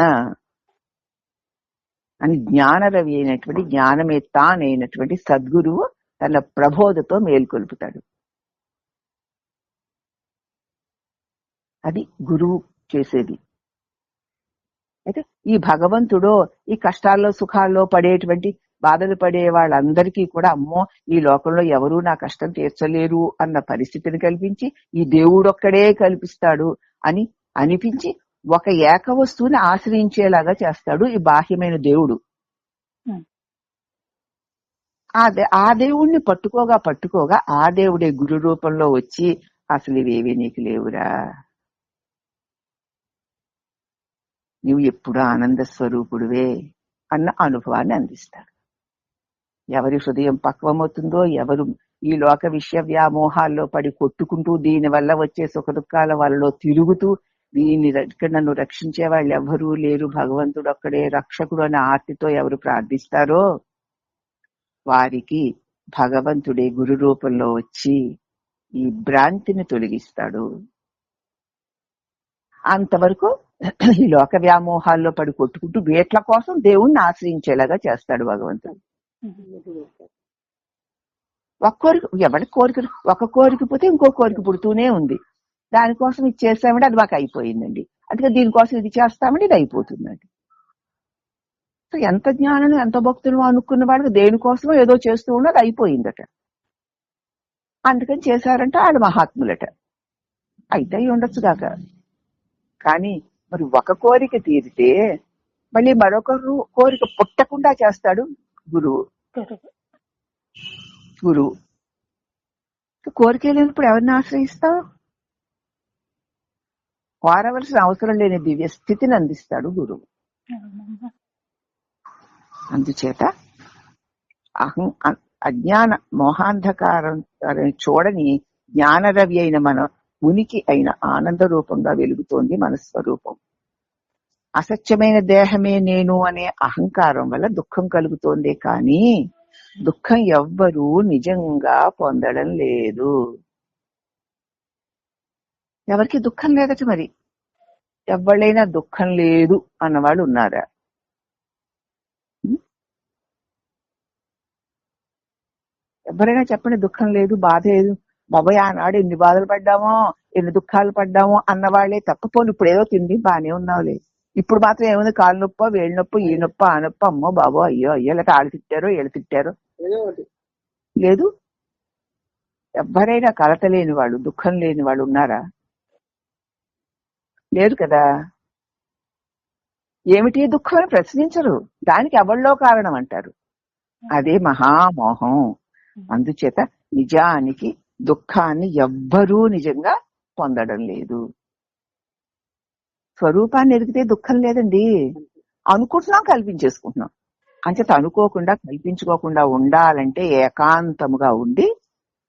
అని జ్ఞానరవి అయినటువంటి, జ్ఞానమే తానైనటువంటి సద్గురువు తన ప్రబోధతో మేల్కొల్పుతాడు. అది గురువు చేసేది. అయితే ఈ భగవంతుడో ఈ కష్టాల్లో సుఖాల్లో పడేటువంటి బాధలు పడే వాళ్ళందరికీ కూడా అమ్మో ఈ లోకంలో ఎవరూ నా కష్టం తీర్చలేరు అన్న పరిస్థితిని కల్పించి ఈ దేవుడొక్కడే కల్పిస్తాడు అని అనిపించి ఒక ఏక వస్తువుని ఆశ్రయించేలాగా చేస్తాడు ఈ బాహ్యమైన దేవుడు. ఆ దేవుణ్ణి పట్టుకోగా ఆ దేవుడే గురు రూపంలో వచ్చి అసలు ఇవేవి నీకు లేవురా, నువ్వు ఎప్పుడు ఆనంద స్వరూపుడువే అన్న అనుభవాన్ని అందిస్తాడు. ఎవరి హృదయం పక్వమవుతుందో, ఎవరు ఈ లోక విషయ వ్యామోహాల్లో పడి కొట్టుకుంటూ దీని వల్ల వచ్చే సుఖ దుఃఖాల వాళ్ళలో తిరుగుతూ ఇక్కడ నన్ను రక్షించే వాళ్ళు ఎవరూ లేరు, భగవంతుడు ఒక్కడే రక్షకుడు అనే ఆర్తితో ఎవరు ప్రార్థిస్తారో వారికి భగవంతుడే గురు రూపంలో వచ్చి ఈ భ్రాంతిని తొలగిస్తాడు. అంతవరకు ఈ లోక వ్యామోహాల్లో పడి కొట్టుకుంటూ వేట్ల కోసం దేవుణ్ణి ఆశ్రయించేలాగా చేస్తాడు భగవంతుడు. ఎవరి కోరిక ఒక కోరిక పోతే ఇంకో కోరిక పుడుతూనే ఉంది. దానికోసం ఇది చేస్తామంటే అది మాకు అయిపోయిందండి, అందుకే దీనికోసం ఇది చేస్తామంటే ఇది అయిపోతుందండి. సో ఎంత జ్ఞానం ఎంత భక్తులు అనుకున్న వాళ్ళకి దేనికోసమో ఏదో చేస్తూ ఉన్నది అయిపోయిందట. అందుకని చేశారంటే వాళ్ళు మహాత్ములట. అయితే ఉండొచ్చు కాక. కానీ మరి ఒక కోరిక తీరితే మళ్ళీ మరొకరు కోరిక పుట్టకుండా చేస్తాడు గురువు. కోరిక లేనప్పుడు ఎవరిని ఆశ్రయిస్తావు? కోరవలసిన అవసరం లేని దివ్య స్థితిని అందిస్తాడు గురువు. అందుచేత అజ్ఞాన మోహాంధకారం చూడని జ్ఞానరవి అయిన మన ఉనికి అయిన ఆనంద రూపంగా వెలుగుతోంది మన స్వరూపం. అసత్యమైన దేహమే నేను అనే అహంకారం వల్ల దుఃఖం కలుగుతోంది, కానీ దుఃఖం ఎవ్వరూ నిజంగా పొందడం లేదు. ఎవరికి దుఃఖం లేదట. మరి ఎవళ్ళైనా దుఃఖం లేదు అన్నవాళ్ళు ఉన్నారా? ఎవరైనా చెప్పండి, దుఃఖం లేదు, బాధ లేదు, బాబాయ్ ఆనాడు ఎన్ని బాధలు పడ్డామో, ఎన్ని దుఃఖాలు పడ్డామో అన్నవాళ్లే తప్పపోను. ఇప్పుడు ఏదో తిండి బానే ఉన్నావులే, ఇప్పుడు మాత్రం ఏముంది, కాలు నొప్ప, వేడి నొప్ప, ఈ నొప్ప, ఆ నొప్ప, అమ్మో బాబో అయ్యో అయ్యో, లేక ఆళ్ళు తిట్టారో ఏళ్ళు తిట్టారో లేదు. ఎవరైనా కలత లేని వాళ్ళు, దుఃఖం లేని వాళ్ళు ఉన్నారా? లేదు కదా. ఏమిటి దుఃఖం అని ప్రశ్నించరు, దానికి ఎవళ్ళో కారణం అంటారు. అదే మహామోహం. అందుచేత నిజానికి దుఃఖాన్ని ఎవ్వరూ నిజంగా పొందడం లేదు. స్వరూపాన్ని ఎదిగితే దుఃఖం లేదండి. అనుకుంటున్నాం, కల్పించేసుకుంటున్నాం. అంచేత అనుకోకుండా కల్పించుకోకుండా ఉండాలంటే ఏకాంతముగా ఉండి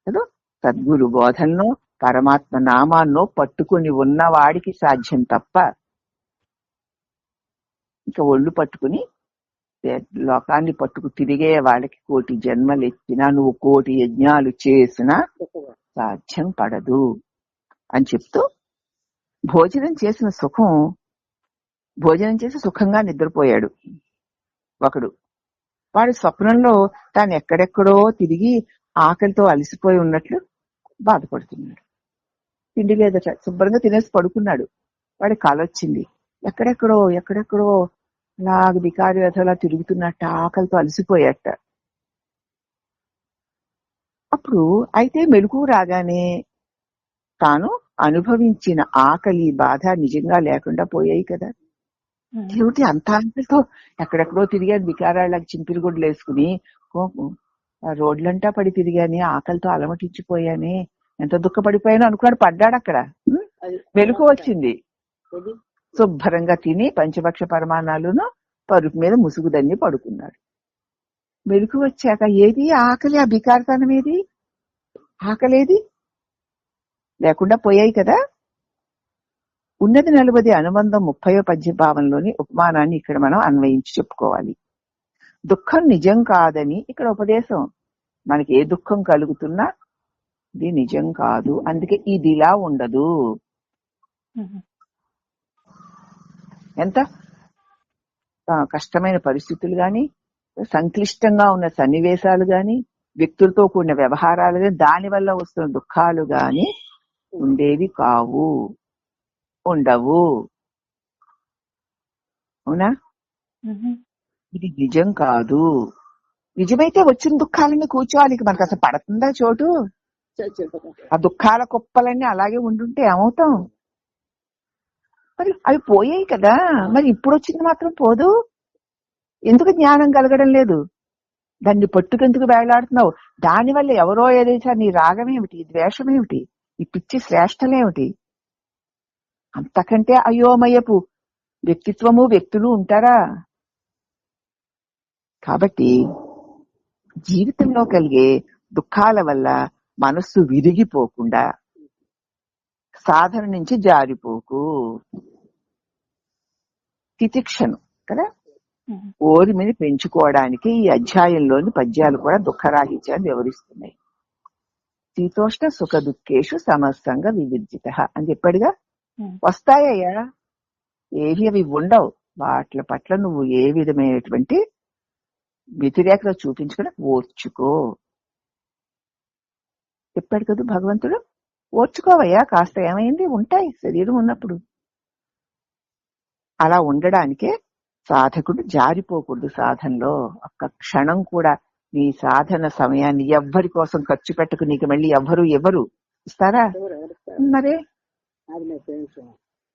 కదా సద్గురు బోధనలో పరమాత్మ నామాన్నో పట్టుకుని ఉన్నవాడికి సాధ్యం తప్ప ఇంకా ఒళ్ళు పట్టుకుని లోకాన్ని పట్టుకు తిరిగే వాళ్ళకి కోటి జన్మలు ఎత్తినా నువ్వు కోటి యజ్ఞాలు చేసినా సాధ్యం పడదు అని చెప్తూ భోజనం చేసి సుఖంగా నిద్రపోయాడు ఒకడు. వాడు స్వప్నంలో తాను ఎక్కడెక్కడో తిరిగి ఆకలితో అలసిపోయి ఉన్నట్లు బాధపడుతున్నాడు. తిండి లేదట, శుభ్రంగా తినేసి పడుకున్నాడు. వాడి కల వచ్చింది, ఎక్కడెక్కడో అలాగ బికారి వ్యధలా తిరుగుతున్నట్ట, ఆకలితో అలసిపోయాట. అప్పుడు అయితే మెలకువ రాగానే తాను అనుభవించిన ఆకలి బాధ నిజంగా లేకుండా పోయాయి కదా. ఏమిటి అంత ఆకలితో ఎక్కడెక్కడో తిరిగాను, బికారాళ్ళకి చింపిరి గుడ్లు వేసుకుని రోడ్లంటా పడి తిరిగాని, ఆకలితో అలమటించిపోయాని, ఎంత దుఃఖపడిపోయానో అనుకున్నాడు. పడ్డాడు అక్కడ. మెలకువ వచ్చింది. శుభ్రంగా తిని పంచభక్ష పరమాణాలను పరుపు మీద ముసుగుదన్ని పడుకున్నాడు. మెలకు వచ్చాక ఏది ఆకలి, ఆ బికారతనం ఏది, ఆకలేది లేకుండా పోయాయి కదా. ఉన్నది 40 అనుబంధం 30వ పద్యభావంలోని ఉపమానాన్ని ఇక్కడ మనం అన్వయించి చెప్పుకోవాలి. దుఃఖం నిజం కాదని ఇక్కడ ఉపదేశం. మనకి ఏ దుఃఖం కలుగుతున్నా ఇది నిజం కాదు, అందుకే ఇది ఇలా ఉండదు. ఎంత కష్టమైన పరిస్థితులు గాని, సంక్లిష్టంగా ఉన్న సన్నివేశాలు గాని, వ్యక్తులతో కూడిన వ్యవహారాలు గాని, దాని వల్ల వస్తున్న దుఃఖాలు గాని ఉండేవి కావు, ఉండవు. అవునా? ఇది నిజం కాదు. నిజమైతే వచ్చిన దుఃఖాలన్నీ కూర్చోవాలి. మనకు అసలు పడుతుందా చోటు? ఆ దుఃఖాల కుప్పలన్నీ అలాగే ఉండుంటే ఏమవుతాం? మరి అవి పోయాయి కదా, మరి ఇప్పుడు వచ్చింది మాత్రం పోదు. ఎందుకు జ్ఞానం కలగడం లేదు? దాన్ని పట్టుకెందుకు వేలాడుతున్నావు? దానివల్ల ఎవరో ఏదైతే నీ రాగమేమిటి, ద్వేషమేమిటి, ఈ పిచ్చి శ్రేష్టలేమిటి? అంతకంటే అయోమయపు వ్యక్తిత్వము వ్యక్తులు ఉంటారా? కాబట్టి జీవితంలో కలిగే దుఃఖాల వల్ల మనస్సు విరిగిపోకుండా సాధన నుంచి జారిపోకు. తితిక్షను కదా, ఓరిమిని పెంచుకోవడానికి ఈ అధ్యాయంలోని పద్యాలు కూడా దుఃఖరాహిత్యాన్ని వివరిస్తున్నాయి. శీతోష్ణ సుఖ దుఃఖేషు సమస్తంగా వివిర్జిత అని చెప్పాడుగా. వస్తాయ్యా, ఏవి అవి ఉండవు. వాటి పట్ల నువ్వు ఏ విధమైనటువంటి వ్యతిరేకత చూపించుకుని ఓర్చుకో చెప్పాడు కదా భగవంతుడు. ఓర్చుకోవయ్యా, కాస్త ఏమైంది, ఉంటాయి శరీరం ఉన్నప్పుడు. అలా ఉండడానికే సాధకుడు జారిపోకూడదు. సాధనలో ఒక్క క్షణం కూడా నీ సాధన సమయాన్ని ఎవ్వరి కోసం ఖర్చు పెట్టకు. నీకు మళ్ళీ ఎవరు ఇస్తారా? మరే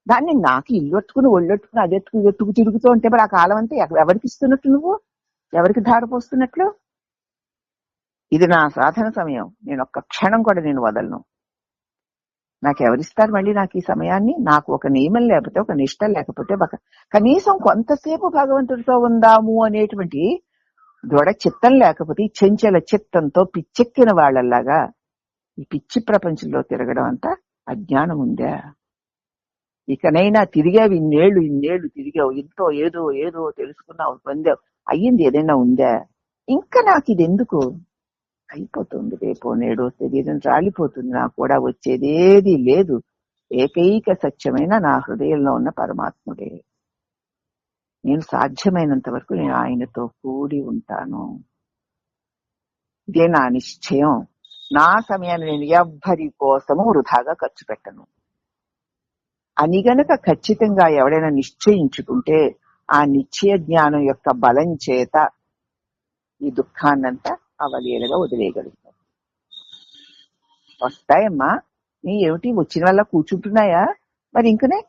దాన్ని నాకు ఇల్లొట్టుకుని ఒళ్ళొట్టుకుని అదెట్టుకుని ఎత్తుకు తిరుగుతూ ఉంటే మరి ఆ కాలం అంతా ఎవరికి ఇస్తున్నట్టు, నువ్వు ఎవరికి ధారపోస్తున్నట్లు? ఇది నా సాధన సమయం, నేను ఒక్క క్షణం కూడా నేను వదలను. నాకు ఎవరిస్తారు మళ్ళీ నాకు ఈ సమయాన్ని? నాకు ఒక నియమం లేకపోతే, ఒక నిష్ట లేకపోతే, కనీసం కొంతసేపు భగవంతుడితో ఉందాము అనేటువంటి దృఢ చిత్తం లేకపోతే, ఈ చెంచల చిత్తంతో పిచ్చెక్కిన వాళ్ళలాగా ఈ పిచ్చి ప్రపంచంలో తిరగడం అంతా అజ్ఞానం ఉందా? ఇకనైనా తిరిగావు, ఇన్నేళ్లు తిరిగావు, ఎంతో ఏదో తెలుసుకున్నావు, పొందావు, అయ్యింది ఏదైనా ఉందా? ఇంకా నాకు ఇది ఎందుకు? అయిపోతుంది, రేపో నేడో శరీరం రాలిపోతుంది, నాకు కూడా వచ్చేదేది లేదు. ఏకైక సత్యమైన నా హృదయంలో ఉన్న పరమాత్ముడే. నేను సాధ్యమైనంత వరకు నేను ఆయనతో కూడి ఉంటాను. ఇదే నా నిశ్చయం. నా సమయాన్ని నేను ఎవ్వరి కోసము వృధాగా ఖర్చు పెట్టను అని గనక ఖచ్చితంగా ఎవడైనా నిశ్చయించుకుంటే, ఆ నిశ్చయ జ్ఞానం యొక్క బలం చేత ఈ దుఃఖాన్నంతా అవలీలగా వదిలేయగలుగుతాం. వస్తాయమ్మా, నీ ఏమిటి వచ్చిన వల్ల కూర్చుంటున్నాయా? మరి ఇంకనే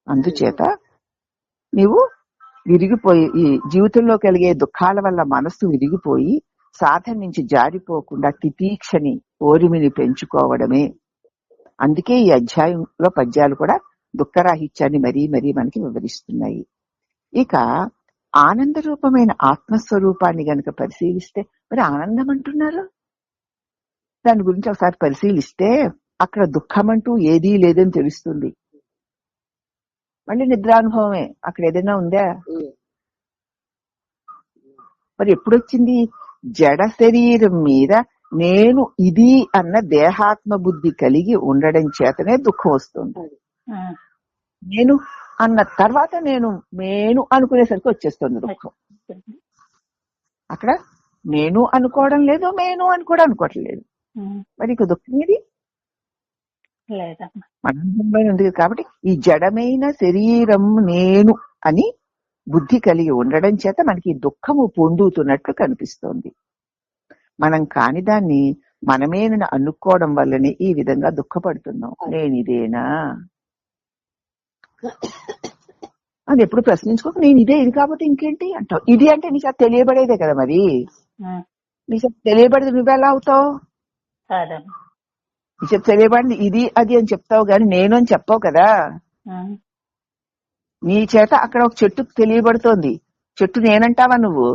అందుచేత నీవు విరిగిపోయి, ఈ జీవితంలో కలిగే దుఃఖాల వల్ల మనస్సు విరిగిపోయి సాధన నుంచి జారిపోకుండా తితీక్షని ఓరిమిని పెంచుకోవడమే. అందుకే ఈ అధ్యాయంలో పద్యాలు కూడా దుఃఖరాహిత్యాన్ని మరీ మరీ మనకి వివరిస్తున్నాయి. ఇక ఆనంద రూపమైన ఆత్మస్వరూపాన్ని గనక పరిశీలిస్తే, మరి ఆనందం అంటున్నారు, దాని గురించి ఒకసారి పరిశీలిస్తే అక్కడ దుఃఖం అంటూ ఏదీ లేదని తెలుస్తుంది. మళ్ళీ నిద్రానుభవమే, అక్కడ ఏదైనా ఉందా? మరి ఎప్పుడొచ్చింది? జడ శరీరం మీద నేను ఇది అన్న దేహాత్మ బుద్ధి కలిగి ఉండడం చేతనే దుఃఖం వస్తుంది. నేను అన్న తర్వాత నేను అనుకునేసరికి వచ్చేస్తుంది దుఃఖం. అక్కడ నేను అనుకోవడం లేదు, నేను అని కూడా అనుకోవట్లేదు. మరి ఇక దుఃఖం ఇది మనంపైన ఉంది కాబట్టి ఈ జడమైన శరీరం నేను అని బుద్ధి కలిగి ఉండడం చేత మనకి దుఃఖము పొందుతున్నట్లు కనిపిస్తోంది. మనం కాని దాన్ని మనమే అనుకోవడం వల్లనే ఈ విధంగా దుఃఖపడుతున్నాం. నేనిదేనా అది ఎప్పుడు ప్రశ్నించుకోక నేను ఇదే, ఇది కాకపోతే ఇంకేంటి అంటావు. ఇది అంటే నీ చేత తెలియబడేదే కదా, మరి నీ చేత తెలియబడేది నువ్వెలా అవుతావు? నీ చేత తెలియబడింది ఇది అది అని చెప్తావు గాని నేను అని చెప్పావు కదా. నీ చేత అక్కడ ఒక చెట్టు తెలియబడుతోంది, చెట్టు నేనంటావా నువ్వు?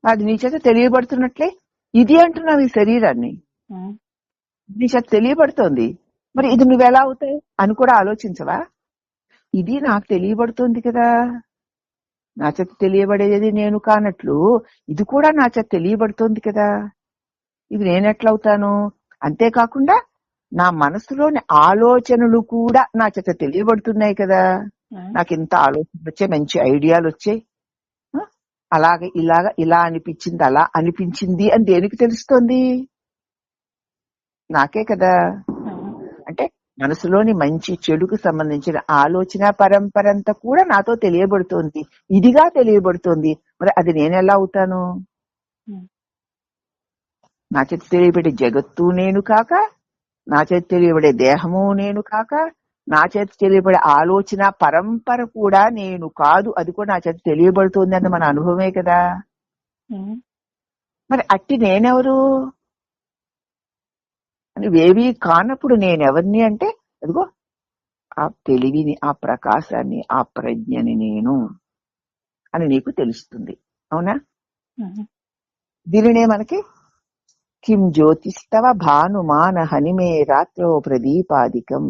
అది నీ చేత తెలియబడుతున్నట్లే ఇది అంటున్నావు ఈ శరీరాన్ని. నీ చేత తెలియబడుతోంది, మరి ఇది నువ్వెలా అవుతాయి అని కూడా ఆలోచించవా? ఇది నాకు తెలియబడుతోంది కదా, నా చేత తెలియబడేది నేను కానట్లు ఇది కూడా నా చేత తెలియబడుతోంది కదా, ఇది నేనెట్లవుతాను? అంతేకాకుండా నా మనసులోని ఆలోచనలు కూడా నా చేత తెలియబడుతున్నాయి కదా. నాకు ఇంత ఆలోచనలు వచ్చాయి, మంచి ఐడియాలు వచ్చాయి, అలాగే ఇలా అనిపించింది, అలా అనిపించింది అని దేనికి తెలుస్తోంది? నాకే కదా. అంటే మనసులోని మంచి చెడుకు సంబంధించిన ఆలోచన పరంపర అంతా కూడా నాతో తెలియబడుతోంది, ఇదిగా తెలియబడుతోంది. మరి అది నేనెలా అవుతాను? నా చేత తెలియబడే జగత్తు నేను కాక, నా చేత తెలియబడే దేహము నేను కాక, నా చేత తెలియబడే ఆలోచన పరంపర కూడా నేను కాదు, అది కూడా నా చేత తెలియబడుతోంది అన్న మన అనుభవమే కదా. మరి అట్టి నేనెవరు అని వేవి కానప్పుడు నేనెవరిని అంటే అదిగో ఆ తెలివిని, ఆ ప్రకాశాన్ని, ఆ ప్రజ్ఞని నేను అని నీకు తెలుస్తుంది. అవునా? దీనినే మనకి కిం జ్యోతిస్తవ భానుమాన హనిమే రాత్రో ప్రదీపాదికం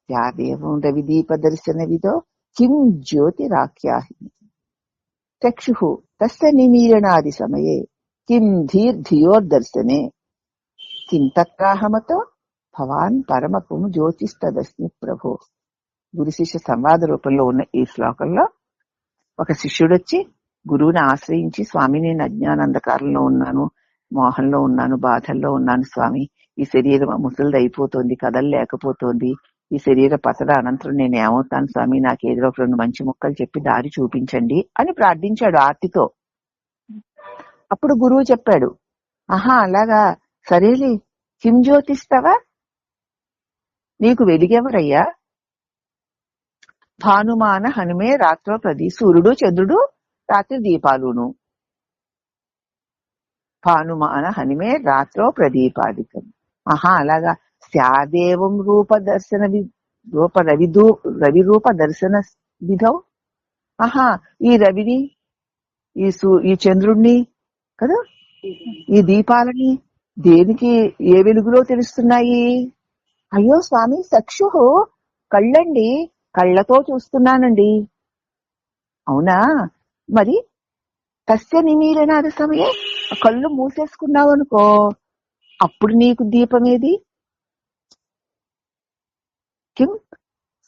యాదేవం రవిదీప దర్శన విదో కిం జ్యోతిరాఖ్యాహిని చక్షు తస్య నిమీలనాది సమయే కిం ధీర్ధియోర్దర్శనే కిం తత్రాహమతో భవాన్ పరమకుం జ్యోతిస్తదస్మి ప్రభో. గురు శిష్య సంవాద రూపంలో ఉన్న ఈ శ్లోకంలో ఒక శిష్యుడు వచ్చి గురువుని ఆశ్రయించి, స్వామి నేను అజ్ఞానంధకారంలో ఉన్నాను, మోహంలో ఉన్నాను, బాధల్లో ఉన్నాను స్వామి, ఈ శరీరం ముసలిది అయిపోతుంది, కదలలేకపోతోంది, ఈ శరీర పతన అనంతరం నేను ఏమవుతాను స్వామి, నాకు ఏదో ఒక 2 మంచి ముక్కలు చెప్పి దారి చూపించండి అని ప్రార్థించాడు ఆర్తితో. అప్పుడు గురువు చెప్పాడు, ఆహా అలాగా, సరేలే, కిం జ్యోతిస్తావా, నీకు వెలిగెవరయ్యా? భానుమాన హనుమే రాత్రో ప్రదీ, సూర్యుడు చంద్రుడు రాత్రి దీపాలును. భానుమాన హనుమే రాత్రో ప్రదీపాదికం. ఆహా అలాగా, స్యాదేవం రవి రూప దర్శన విధౌ. ఆహా ఈ రవిని, ఈ చంద్రుణ్ణి కదా, ఈ దీపాలని దేనికి ఏ వెలుగులో తెలుస్తున్నాయి? అయ్యో స్వామి, చక్షు కళ్ళండి, కళ్ళతో చూస్తున్నానండి. అవునా, మరి తస్య నిమీలనాది సమయే, కళ్ళు మూసేసుకున్నావు అనుకో, అప్పుడు నీకు దీపమేది? కిం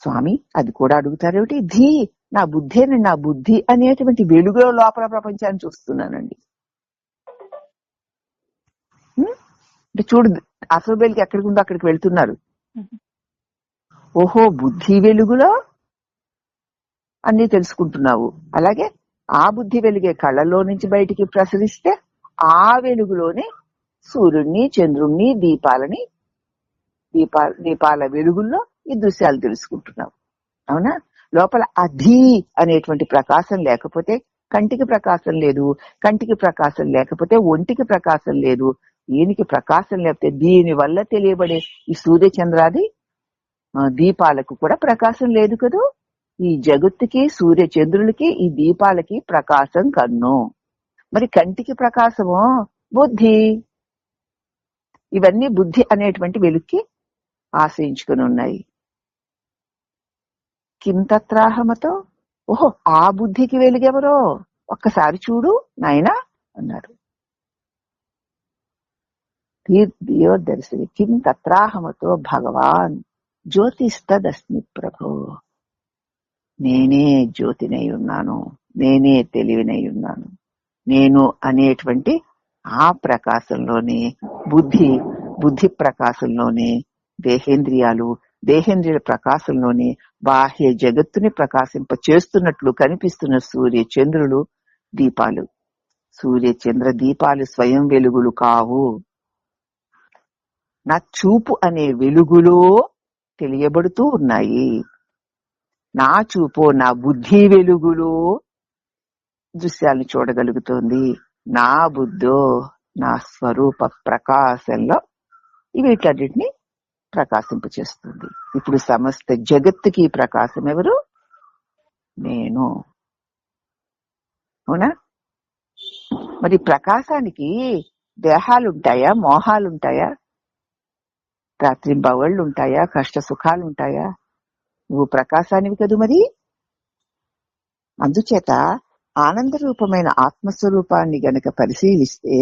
స్వామి, అది కూడా అడుగుతారేమిటి? ధీ, నా బుద్ధేనండి, నా బుద్ధి అనేటువంటి వెలుగులో లోపల ప్రపంచాన్ని చూస్తున్నానండి. అంటే చూడు, అసలు వెలుగు ఎక్కడికి ఉందో అక్కడికి వెళ్తున్నారు. ఓహో, బుద్ధి వెలుగులో అన్ని తెలుసుకుంటున్నావు. అలాగే ఆ బుద్ధి వెలుగే కళ్ళలో నుంచి బయటికి ప్రసరిస్తే ఆ వెలుగులోనే సూర్యుడిని, చంద్రుణ్ణి, దీపాల వెలుగుల్లో ఈ దృశ్యాలు తెలుసుకుంటున్నావు. అవునా? లోపల అధి అనేటువంటి ప్రకాశం లేకపోతే కంటికి ప్రకాశం లేదు. కంటికి ప్రకాశం లేకపోతే ఒంటికి ప్రకాశం లేదు. దీనికి ప్రకాశం లేకపోతే దీని వల్ల తెలియబడే ఈ సూర్యచంద్రాది దీపాలకు కూడా ప్రకాశం లేదు కదూ. ఈ జగత్తుకి సూర్య చంద్రులకి ఈ దీపాలకి ప్రకాశం కన్ను. మరి కంటికి ప్రకాశము బుద్ధి. ఇవన్నీ బుద్ధి అనేటువంటి వెలుక్కి ఆశ్రయించుకుని ఉన్నాయి. కిం తత్రాహమతో, ఓహో ఆ బుద్ధికి వెలుగెవరో ఒక్కసారి చూడు నాయనా అన్నారు. దర్శని కిం తత్రాహమతో భగవాన్ జ్యోతిస్తదస్మి ప్రభో. నేనే జ్యోతినై ఉన్నాను, నేనే తెలివినై ఉన్నాను. నేను అనేటువంటి ఆ ప్రకాశంలోనే బుద్ధి ప్రకాశంలోనే దేహేంద్రియాల ప్రకాశంలోనే బాహ్య జగత్తుని ప్రకాశింప చేస్తున్నట్లు కనిపిస్తున్న సూర్య చంద్రులు దీపాలు. సూర్య చంద్ర దీపాలు స్వయం వెలుగులు కావు. నా చూపు అనే వెలుగులో తెలియబడుతూ ఉన్నాయి. నా చూపు నా బుద్ధి వెలుగులో దృశ్యాలను చూడగలుగుతోంది. నా బుద్ధో నా స్వరూప ప్రకాశంలో వీటన్నిటిని ప్రకాశింపచేస్తుంది. ఇప్పుడు సమస్త జగత్తుకి ప్రకాశం ఎవరు? నేను. అవునా? మరి ప్రకాశానికి దేహాలుంటాయా, మోహాలుంటాయా, రాత్రింబవళ్ళుంటాయా, కష్ట సుఖాలుంటాయా? నువ్వు ప్రకాశానివి కదూ. మరి అందుచేత ఆనంద రూపమైన ఆత్మస్వరూపాన్ని గనక పరిశీలిస్తే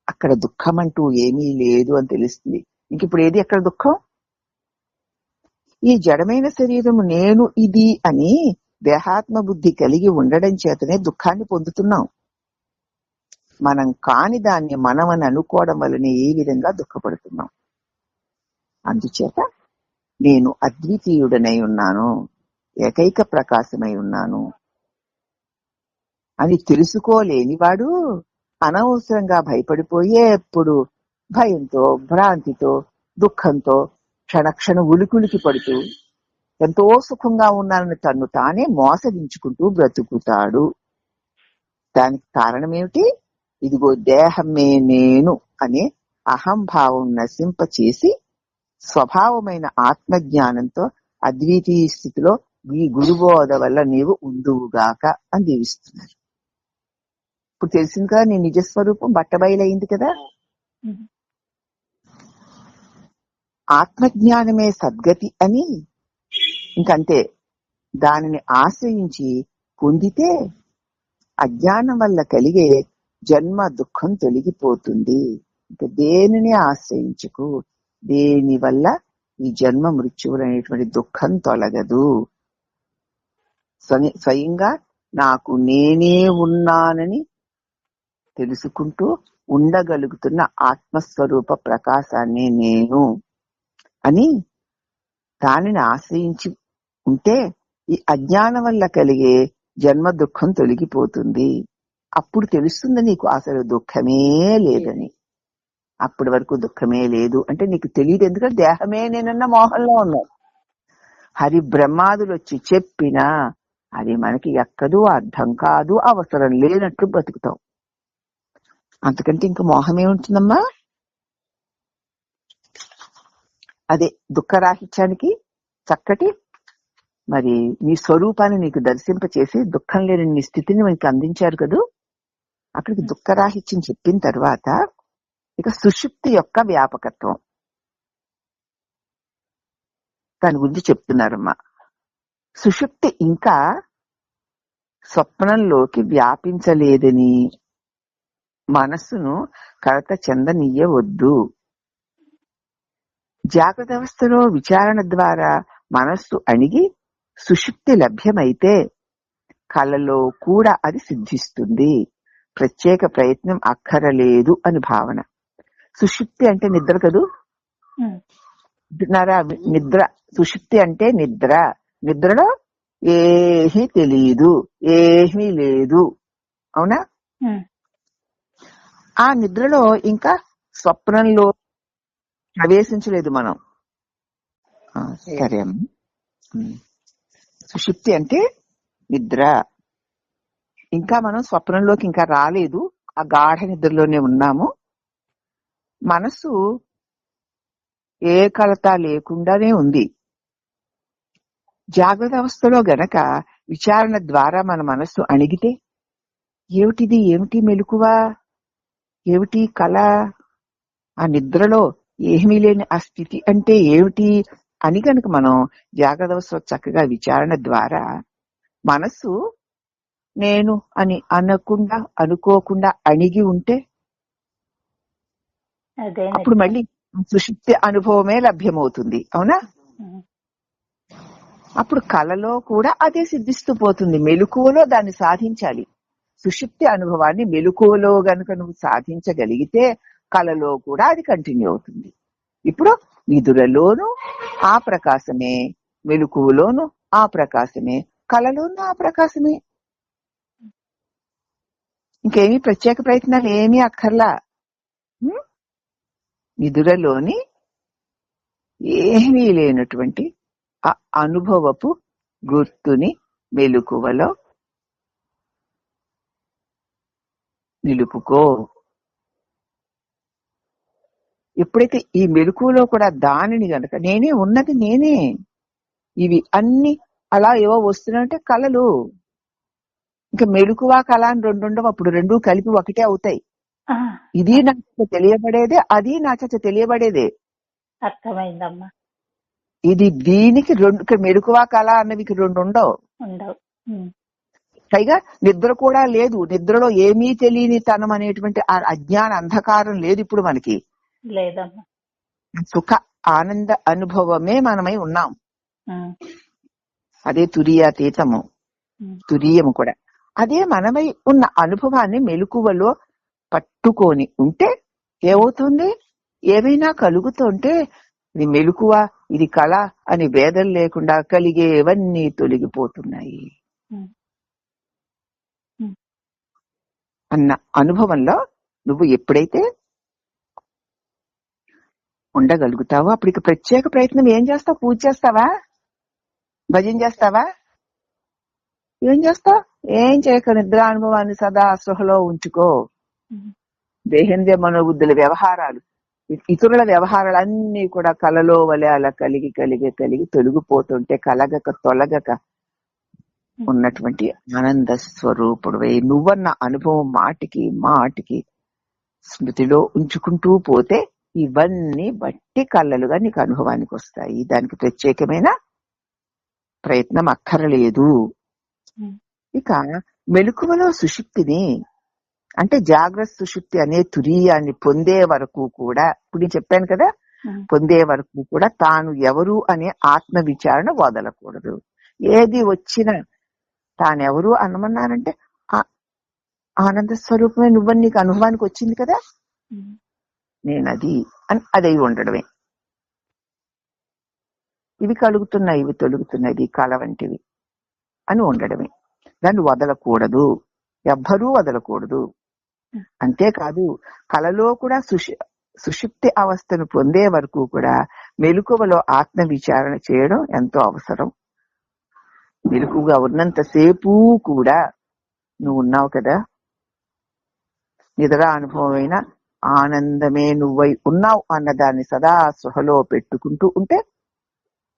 అక్కడ దుఃఖం అంటూ ఏమీ లేదు అని తెలుస్తుంది. ఇంకిప్పుడు ఏది అక్కడ దుఃఖం? ఈ జడమైన శరీరము నేను ఇది అని దేహాత్మ బుద్ధి కలిగి ఉండడం చేతనే దుఃఖాన్ని పొందుతున్నాం. మనం కాని దాన్ని మనమని అనుకోవడం వలన ఏ విధంగా దుఃఖపడుతున్నాం. అందుచేత నేను అద్వితీయుడనై ఉన్నాను, ఏకైక ప్రకాశమై ఉన్నాను అని తెలుసుకోలేనివాడు అనవసరంగా భయపడిపోయి ఎప్పుడు భయంతో, భ్రాంతితో, దుఃఖంతో క్షణక్షణ ఉలికులికి పడుతూ ఎంతో సుఖంగా ఉన్నానని తన్ను తానే మోసగించుకుంటూ బ్రతుకుతాడు. దానికి కారణమేమిటి? ఇదిగో దేహమే నేను అనే అహంభావం నశింపచేసి స్వభావమైన ఆత్మజ్ఞానంతో అద్వితీయ స్థితిలో ఈ గురుబోధ వల్ల నీవు ఉండువుగాక అని దీవిస్తున్నారు. ఇప్పుడు తెలిసింది కదా నీ నిజస్వరూపం బట్టబయలైంది కదా. ఆత్మజ్ఞానమే సద్గతి అని ఇంకంతే. దానిని ఆశ్రయించి పొందితే అజ్ఞానం వల్ల కలిగే జన్మ దుఃఖం తొలగిపోతుంది. ఇంకా దేనిని ఆశ్రయించకు. దేని వల్ల ఈ జన్మ మృత్యువులు అనేటువంటి దుఃఖం తొలగదు. స్వయంగా నాకు నేనే ఉన్నానని తెలుసుకుంటూ ఉండగలుగుతున్న ఆత్మస్వరూప ప్రకాశాన్ని నేను అని దానిని ఆశ్రయించి ఉంటే ఈ అజ్ఞానం వల్ల కలిగే జన్మ దుఃఖం తొలగిపోతుంది. అప్పుడు తెలుస్తుంది నీకు అసలు దుఃఖమే లేదని. అప్పటి వరకు దుఃఖమే లేదు అంటే నీకు తెలియదు. ఎందుకంటే దేహమే నేనన్న మోహంలో ఉన్నావు. హరి బ్రహ్మాదులు వచ్చి చెప్పినా అది మనకి ఎక్కదు, అర్థం కాదు, అవసరం లేనట్లు బతుకుతాం. అంతకంటే ఇంక మోహమే ఉంటుందమ్మా. అదే దుఃఖరాహిత్యానికి చక్కటి మరి నీ స్వరూపాన్ని నీకు దర్శింపచేసి దుఃఖం లేని నీ స్థితిని మనకి అందించారు కదూ. అక్కడికి దుఃఖరాహిత్యం చెప్పిన తర్వాత ఇక సుషుప్తి యొక్క వ్యాపకత్వం దాని గురించి చెప్తున్నారమ్మా. సుషుప్తి ఇంకా స్వప్నంలోకి వ్యాపించలేదని మనస్సును కలత చెందనీయవద్దు. జాగ్రత్త అవస్థలో విచారణ ద్వారా మనస్సు అణిగి సుషుప్తి లభ్యమైతే కలలో కూడా అది సిద్ధిస్తుంది. ప్రత్యేక ప్రయత్నం అక్కరలేదు అని భావన. సుషుప్తి అంటే నిద్ర కదూ. నిద్ర సుషుప్తి అంటే నిద్ర. నిద్రలో ఏమీ తెలియదు, ఏమీ లేదు. అవునా? ఆ నిద్రలో ఇంకా స్వప్నంలో ప్రవేశించలేదు మనం. సరే అమ్మ. సుషుప్తి అంటే నిద్ర. ఇంకా మనం స్వప్నంలోకి ఇంకా రాలేదు, ఆ గాఢ నిద్రలోనే ఉన్నాము. మనసు ఏ కలత లేకుండానే ఉంది. జాగ్రత్త అవస్థలో గనక విచారణ ద్వారా మన మనస్సు అణిగితే ఏమిటిది, ఏమిటి మెలకువ, ఏమిటి కళ, ఆ నిద్రలో ఏమీ లేని ఆ స్థితి అంటే ఏమిటి అని గనక మనం జాగ్రత్త అవస్థలో చక్కగా విచారణ ద్వారా మనస్సు నేను అని అనకుండా అనుకోకుండా అణిగి ఉంటే అదే అప్పుడు నిద్ర. మళ్ళీ సుషుప్తి అనుభవమే లభ్యమవుతుంది. అవునా? ఉమ్, అప్పుడు కళలో కూడా అదే సిద్ధిస్తూ పోతుంది. మెలకువలో దాన్ని సాధించాలి. సుషుప్తి అనుభవాన్ని మెలకువలో గనుక నువ్వు సాధించగలిగితే కళలో కూడా అది కంటిన్యూ అవుతుంది. ఇప్పుడు నిదురలోనూ ఆ ప్రకాశమే, మెలకువలోనూ ఆ ప్రకాశమే, కళలోనూ ఆ ప్రకాశమే. ఇంకేమీ ప్రత్యేక ప్రయత్నాలు ఏమీ అక్కర్లా. నిదురలోని ఏమీ లేనటువంటి ఆ అనుభవపు గుర్తుని మెలకువలో నిలుపుకో. ఎప్పుడైతే ఈ మెలకువలో కూడా దానిని గనక నేనే ఉన్నది నేనే, ఇవి అన్ని అలా ఏవో వస్తున్నాయంటే కళలు, ఇంకా మెలకువ కళ అని రెండు ఉండవు. అప్పుడు రెండు కలిపి ఒకటే అవుతాయి. ఆ, ఇది నా చేత తెలియబడేదే, అది నా చేత తెలియబడేదే. అర్థమైందమ్మా. ఇది దీనికి రెండు, మెలకువ కళ అన్నవి రెండు ఉండవు. ఉండవు. ఉమ్, పైగా నిద్ర కూడా లేదు. నిద్రలో ఏమీ తెలియని తనం అనేటువంటి ఆ అజ్ఞాన అంధకారం లేదు ఇప్పుడు మనకి. లేదమ్మా. సుఖ ఆనంద అనుభవమే మనమై ఉన్నాం. ఉమ్, అదే తురీయాతీతము, ఉమ్, తురీయము కూడా. అదే మనమై ఉన్న అనుభవాన్ని మెలకువలో పట్టుకొని ఉంటే ఏమవుతుంది? ఏమైనా కలుగుతుంటే ఇది మెలకువ, ఇది కళ అని భేదం లేకుండా కలిగేవన్నీ తొలగిపోతున్నాయి ఉమ్, ఉమ్, అన్న అనుభవంలో నువ్వు ఎప్పుడైతే ఉండగలుగుతావో అప్పటికి ప్రత్యేక ప్రయత్నం ఏం చేస్తావు? పూజ చేస్తావా? భజన చేస్తావా? ఏం చేస్తావు? ఏం చేయక నిద్రానుభవాన్ని సదా స్పృహలో ఉంచుకో. ఉమ్, దేహేంద్రియ మనోబుద్ధుల వ్యవహారాలు, ఇతరుల వ్యవహారాలన్నీ కూడా కలలో వలె అలా కలిగి కలిగి కలిగి తొలగిపోతుంటే కలగక తొలగక ఉన్నటువంటి ఆనంద స్వరూపుడువై నువ్వన్న అనుభవం మాటికి మాటికి స్మృతిలో ఉంచుకుంటూ పోతే ఇవన్నీ బట్టి కళ్ళలుగా నీకు అనుభవానికి వస్తాయి. దానికి ప్రత్యేకమైన ప్రయత్నం అక్కర్లేదు. ఉమ్, ఇక మెలకువలో సుషుప్తిని అంటే జాగ్రత్త సుషుప్తి అనే తురీయాన్ని పొందే వరకు కూడా, ఇప్పుడు నేను చెప్పాను కదా, ఉమ్, పొందే వరకు కూడా తాను ఎవరు అనే ఆత్మ విచారణ వదలకూడదు. ఏది వచ్చినా తానెవరు అనమన్నానంటే ఆ ఆనంద స్వరూపమే నువ్వని నీకు అనుభవానికి వచ్చింది కదా, ఉమ్, నేనది అని అదై ఉండడమే. ఇవి కలుగుతున్నాయి, ఇవి తొలుగుతున్నాయి, కళ వంటివి అని ఉండడమే. దాన్ని వదలకూడదు, ఎవ్వరూ వదలకూడదు. అంతేకాదు కళలో కూడా సుషుప్తి అవస్థను పొందే వరకు కూడా మెలకువలో ఆత్మ విచారణ చేయడం ఎంతో అవసరం. మెలకుగా ఉన్నంతసేపు కూడా నువ్వు ఉన్నావు కదా, నిద్ర అనుభవమైన ఆనందమే నువ్వై ఉన్నావు అన్నదాన్ని సదా స్పృహలో పెట్టుకుంటూ ఉంటే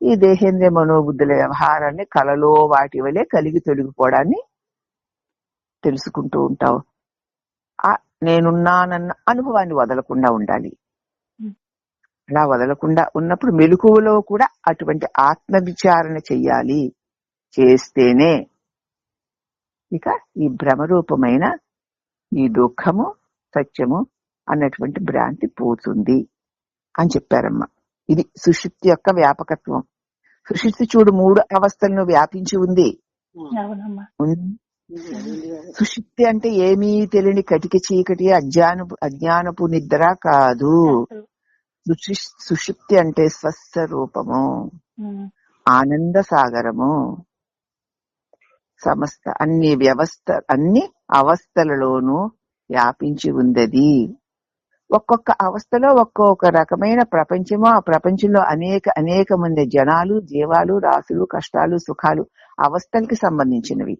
ఈ దేహేంద్రియ మనోబుద్ధుల వ్యవహారాన్ని కళలో వాటి వలె కలిగి తొలగిపోవడాన్ని తెలుసుకుంటూ ఉంటావు. ఆ నేనున్నానన్న అనుభవాన్ని వదలకుండా ఉండాలి. అలా వదలకుండా ఉన్నప్పుడు మెలకువలో కూడా అటువంటి ఆత్మ విచారణ చెయ్యాలి. చేస్తేనే ఇక ఈ భ్రమరూపమైన ఈ దుఃఖము సత్యము అన్నటువంటి భ్రాంతి పోతుంది అని చెప్పారమ్మా. ఇది సుషుప్తి యొక్క వ్యాపకత్వం. సుషుప్తి చూడు 3 అవస్థలను వ్యాపించి ఉంది. అవునమ్మా. సుషుప్తి అంటే ఏమీ తెలియని కటిక చీకటి అజ్ఞానపు నిద్ర కాదు. సుషుప్తి అంటే స్వస్వరూపము, ఆనంద సాగరము. సమస్త అన్ని అవస్థలలోనూ వ్యాపించి ఉందది. ఒక్కొక్క అవస్థలో ఒక్కొక్క రకమైన ప్రపంచము. ఆ ప్రపంచంలో అనేక మంది జనాలు, జీవాలు, రాసులు, కష్టాలు, సుఖాలు అవస్థలకి సంబంధించినవి.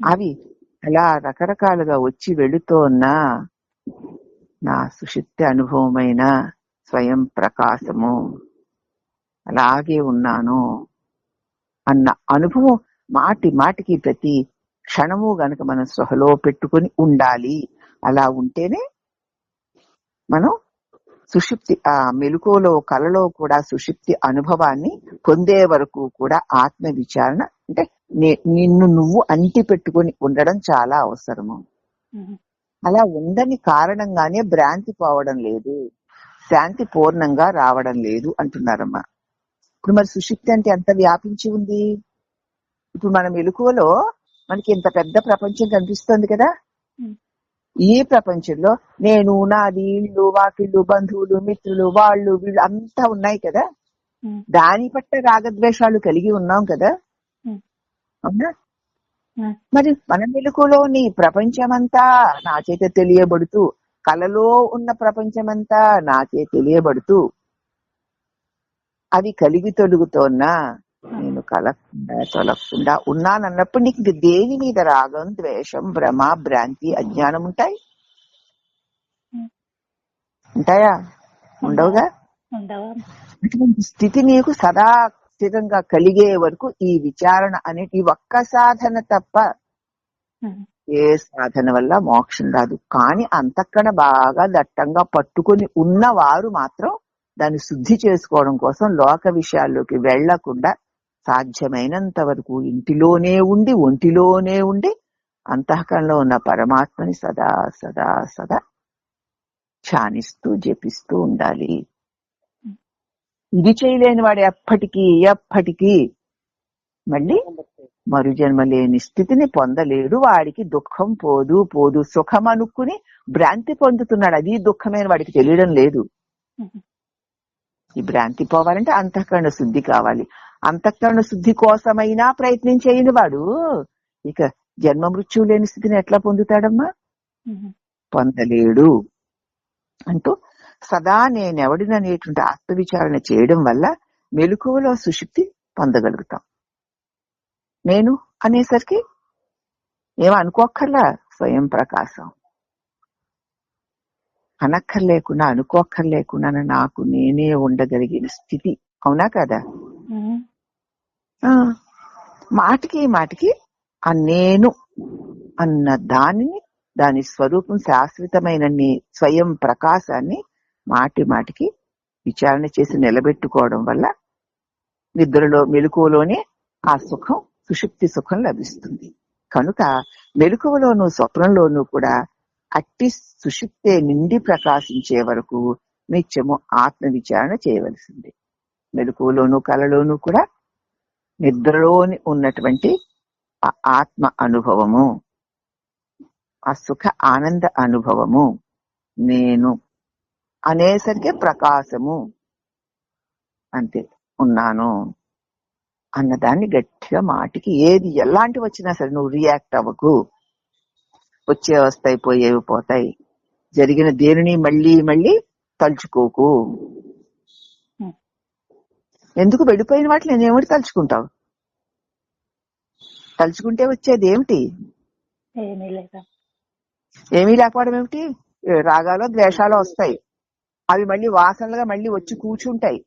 అవి అలా రకరకాలుగా వచ్చి వెళుతోన్న నా సుషుప్తి అనుభవమైన స్వయం ప్రకాశము అలాగే ఉన్నాను అన్న అనుభవం మాటి మాటికి ప్రతి క్షణము గనక మనం స్పృహలో పెట్టుకుని ఉండాలి. అలా ఉంటేనే మనం సుషుప్తి ఆ మెలకువలో కలలో కూడా సుషుప్తి అనుభవాన్ని పొందే వరకు కూడా ఆత్మ విచారణ అంటే నిన్ను నువ్వు అంటి పెట్టుకుని ఉండడం చాలా అవసరము. అలా ఉందని కారణంగానే భ్రాంతి పోవడం లేదు, శాంతి పూర్ణంగా రావడం లేదు అంటున్నారమ్మా. ఇప్పుడు మరి సుషుప్తి అంటే ఎంత వ్యాపించి ఉంది. ఇప్పుడు మన మెలకువలో మనకి ఇంత పెద్ద ప్రపంచం కనిపిస్తుంది కదా. ఈ ప్రపంచంలో నేను, నాది, ఇల్లు, వాకిళ్ళు, బంధువులు, మిత్రులు, వాళ్ళు వీళ్ళు అంతా ఉన్నాయి కదా. దాని పట్ల రాగద్వేషాలు కలిగి ఉన్నాం కదా. అవునా? మరి మన మెలకువలోని ప్రపంచమంతా నా చేత తెలియబడుతూ, కలలో ఉన్న ప్రపంచమంతా నా చేత తెలియబడుతూ అవి కలిగి తొలుగుతోన్నా నేను కలగకుండా తొలగకుండా ఉన్నానన్నప్పుడు నీకు దేని మీద రాగం, ద్వేషం, భ్రమ, భ్రాంతి, అజ్ఞానం ఉంటాయి? ఉంటాయా? ఉండవుగా. అటువంటి స్థితి నీకు సదా స్థిరంగా కలిగే వరకు ఈ విచారణ అనేది ఒక్క సాధన తప్ప ఏ సాధన వల్ల మోక్షం రాదు. కానీ అంతకన్నా బాగా దట్టంగా పట్టుకొని ఉన్నవారు మాత్రం దాన్ని శుద్ధి చేసుకోవడం కోసం లోక విషయాల్లోకి వెళ్లకుండా సాధ్యమైనంత వరకు ఇంటిలోనే ఉండి ఒంటిలోనే ఉండి అంతఃకరణలో ఉన్న పరమాత్మని సదా సదా సదా ధ్యానిస్తూ జపిస్తూ ఉండాలి. ఇది చేయలేని వాడు ఎప్పటికీ మళ్ళీ మరుజన్మ లేని స్థితిని పొందలేడు. వాడికి దుఃఖం పోదు సుఖం అనుకుని భ్రాంతి పొందుతున్నాడు. అది దుఃఖమైన వాడికి తెలియడం లేదు. ఈ భ్రాంతి పోవాలంటే అంతఃకరణ శుద్ధి కావాలి. అంతఃకరణ శుద్ధి కోసమైనా ప్రయత్నం చేయని వాడు ఇక జన్మ మృత్యువు లేని స్థితిని ఎట్లా పొందుతాడమ్మా? పొందలేడు అంటూ సదా నేనెవడిననేటువంటి ఆత్మవిచారణ చేయడం వల్ల మెలకువలో సుషుప్తి పొందగలుగుతాం. నేను అనేసరికి ఏమో అనుకోక్కర్లా, స్వయం ప్రకాశం. అనక్కర్లేకుండా అనుకోక్కర్లేకుండా నాకు నేనే ఉండగలిగిన స్థితి. అవునా కదా? మాటికి ఆ నేను అన్న దాని స్వరూపం శాశ్వతమైన స్వయం ప్రకాశాన్ని మాటికి విచారణ చేసి నిలబెట్టుకోవడం వల్ల నిద్రలో మెలకువలోనే ఆ సుఖం, సుషుప్తి సుఖం లభిస్తుంది. కనుక మెలకువలోనూ స్వప్నంలోనూ కూడా అట్టి సుషుప్తే నిండి ప్రకాశించే వరకు నిత్యము ఆత్మ విచారణ చేయవలసింది. మెలకువలోనూ కలలోనూ కూడా నిద్రలోని ఉన్నటువంటి ఆ ఆత్మ అనుభవము, ఆ సుఖ ఆనంద అనుభవము, నేను అనేసరికి ప్రకాశము అంతే ఉన్నాను అన్నదాన్ని గట్టిగా మాటికి ఏది ఎలాంటి వచ్చినా సరే నువ్వు రియాక్ట్ అవ్వకు. వచ్చే వస్తాయి, పోయేవి పోతాయి. జరిగిన దేనిని మళ్ళీ తలుచుకోకు. ఎందుకు? వెళ్ళిపోయిన వాటిని నేనేమిటి తలుచుకుంటావు? తలుచుకుంటే వచ్చేది ఏమిటి? ఏమీ లేకపోవడం ఏమిటి? రాగాలో ద్వేషాలు వస్తాయి. అవి మళ్ళీ వాసనలుగా మళ్ళీ వచ్చి కూర్చుంటాయి.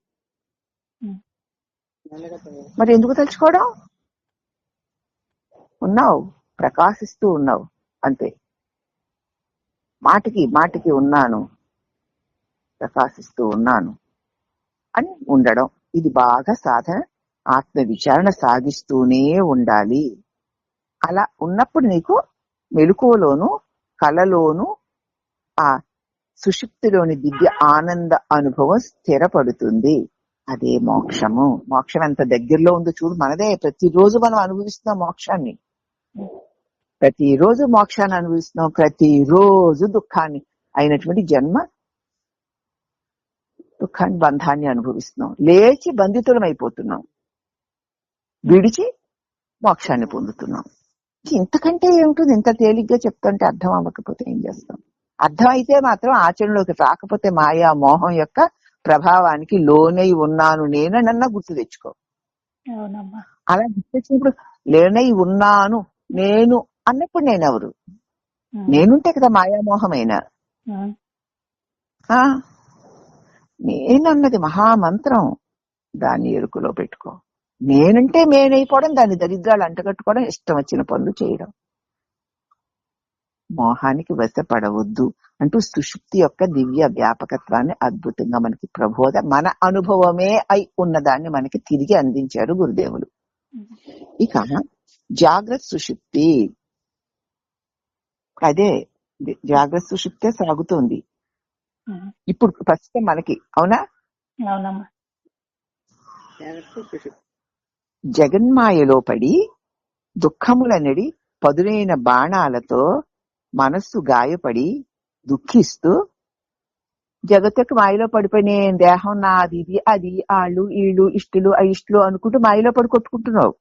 మరి ఎందుకు తలుచుకోవడం? ఉన్నావు, ప్రకాశిస్తూ ఉన్నావు అంతే. మాటికి ఉన్నాను, ప్రకాశిస్తూ ఉన్నాను అని ఉండడం. ఇది బాగా సాధన. ఆత్మ విచారణ సాగిస్తూనే ఉండాలి. అలా ఉన్నప్పుడు నీకు మెలకువలోను కలలోను ఆ సుషుప్తిలోని దివ్య ఆనంద అనుభవం స్థిరపడుతుంది. అదే మోక్షము. మోక్షం ఎంత దగ్గరలో ఉందో చూడు. మనదే. ప్రతిరోజు మనం అనుభవిస్తున్నాం మోక్షాన్ని. ప్రతిరోజు మోక్షాన్ని అనుభవిస్తున్నాం. ప్రతిరోజు దుఃఖాన్ని అయినటువంటి జన్మ దుఃఖాన్ని, బంధాన్ని అనుభవిస్తున్నాం. లేచి బంధితులం అయిపోతున్నాం, విడిచి మోక్షాన్ని పొందుతున్నాం. ఇంతకంటే ఏమిటి? ఇంత తేలిగ్గా చెప్తుంటే అర్థం అవ్వకపోతే ఏం చేస్తాం? అర్థం అయితే మాత్రం ఆచరణలోకి రాకపోతే మాయా మోహం యొక్క ప్రభావానికి లోనై ఉన్నాను నేనన్నా గుర్తు తెచ్చుకో. అలా గుర్తు తెచ్చినప్పుడు లేనై ఉన్నాను నేను అన్నప్పుడు నేనెవరు? ఉమ్, నేనుంటే కదా మాయామోహమైన. ఉమ్, ఆ నేనన్నది మహామంత్రం. దాన్ని ఎరుకలో పెట్టుకో. నేనంటే నేనైపోవడం, దాన్ని దరిద్రాలు అంటగట్టుకోవడం, ఇష్టం వచ్చిన పనులు చేయడం. మోహానికి వశపడవద్దు అంటూ సుషుప్తి యొక్క దివ్య వ్యాపకత్వాన్ని అద్భుతంగా మనకి ప్రబోధ, మన అనుభవమే అయి ఉన్నదాన్ని మనకి తిరిగి అందించారు గురుదేవులు. ఉమ్, ఇక జాగ్రత్త సుషుప్తి, అదే జాగ్రత్త సుషుప్తే సాగుతోంది ఉమ్. ఇప్పుడు ప్రస్తుతం మనకి. అవునా? అవునమ్మా. జగన్మాయలో పడి దుఃఖములనడి పదునైన బాణాలతో మనస్సు గాయపడి దుఃఖిస్తూ, జగత్తుకు మాయలో పడిపోయి నేను దేహం నాది, ఇది అది, ఆళ్ళు ఈళ్ళు, ఇష్టులు అయిష్టులు అనుకుంటూ మాయలో పడి కొట్టుకుంటున్నావు.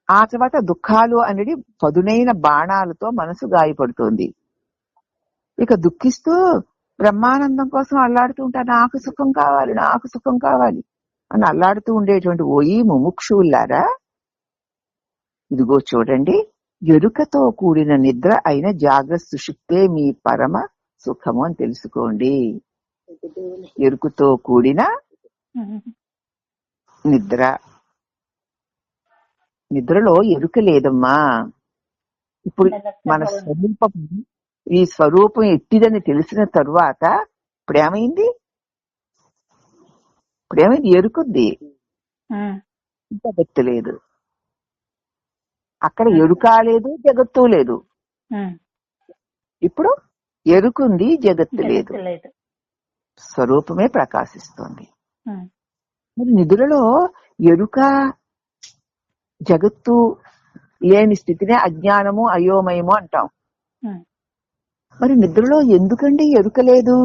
ఆ తర్వాత దుఃఖాలు అనేది పదునైన బాణాలతో మనసు గాయపడుతోంది. ఇక దుఃఖిస్తూ బ్రహ్మానందం కోసం అల్లాడుతూ ఉంటా, నాకు సుఖం కావాలి, నాకు సుఖం కావాలి అని అల్లాడుతూ ఉండేటువంటి ఓయి ముముక్షువులారా, ఇదిగో చూడండి, ఎరుకతో కూడిన నిద్ర అయిన జాగ్రత్త సుషుప్తే మీ పరమ సుఖము అని తెలుసుకోండి. ఎరుకతో కూడిన ఉమ్, నిద్ర. నిద్రలో ఎరుక లేదమ్మా. ఇప్పుడు మన స్వరూపం, ఈ స్వరూపం ఎట్టిదని తెలిసిన తరువాత ఇప్పుడేమైంది? ఎరుకుంది, ఉమ్, జగత్తు లేదు. అక్కడ ఎరుక లేదు, జగత్తు లేదు. ఉమ్. ఇప్పుడు ఎరుకుంది, జగత్తు లేదు. జగత్తు లేదు. స్వరూపమే ప్రకాశిస్తోంది. ఉమ్, మరి నిద్రలో ఎరుక జగత్తు లేని స్థితినే అజ్ఞానము, అయోమయము అంటాం. ఉమ్, మరి నిద్రలో ఎందుకండి ఎరుక లేదు?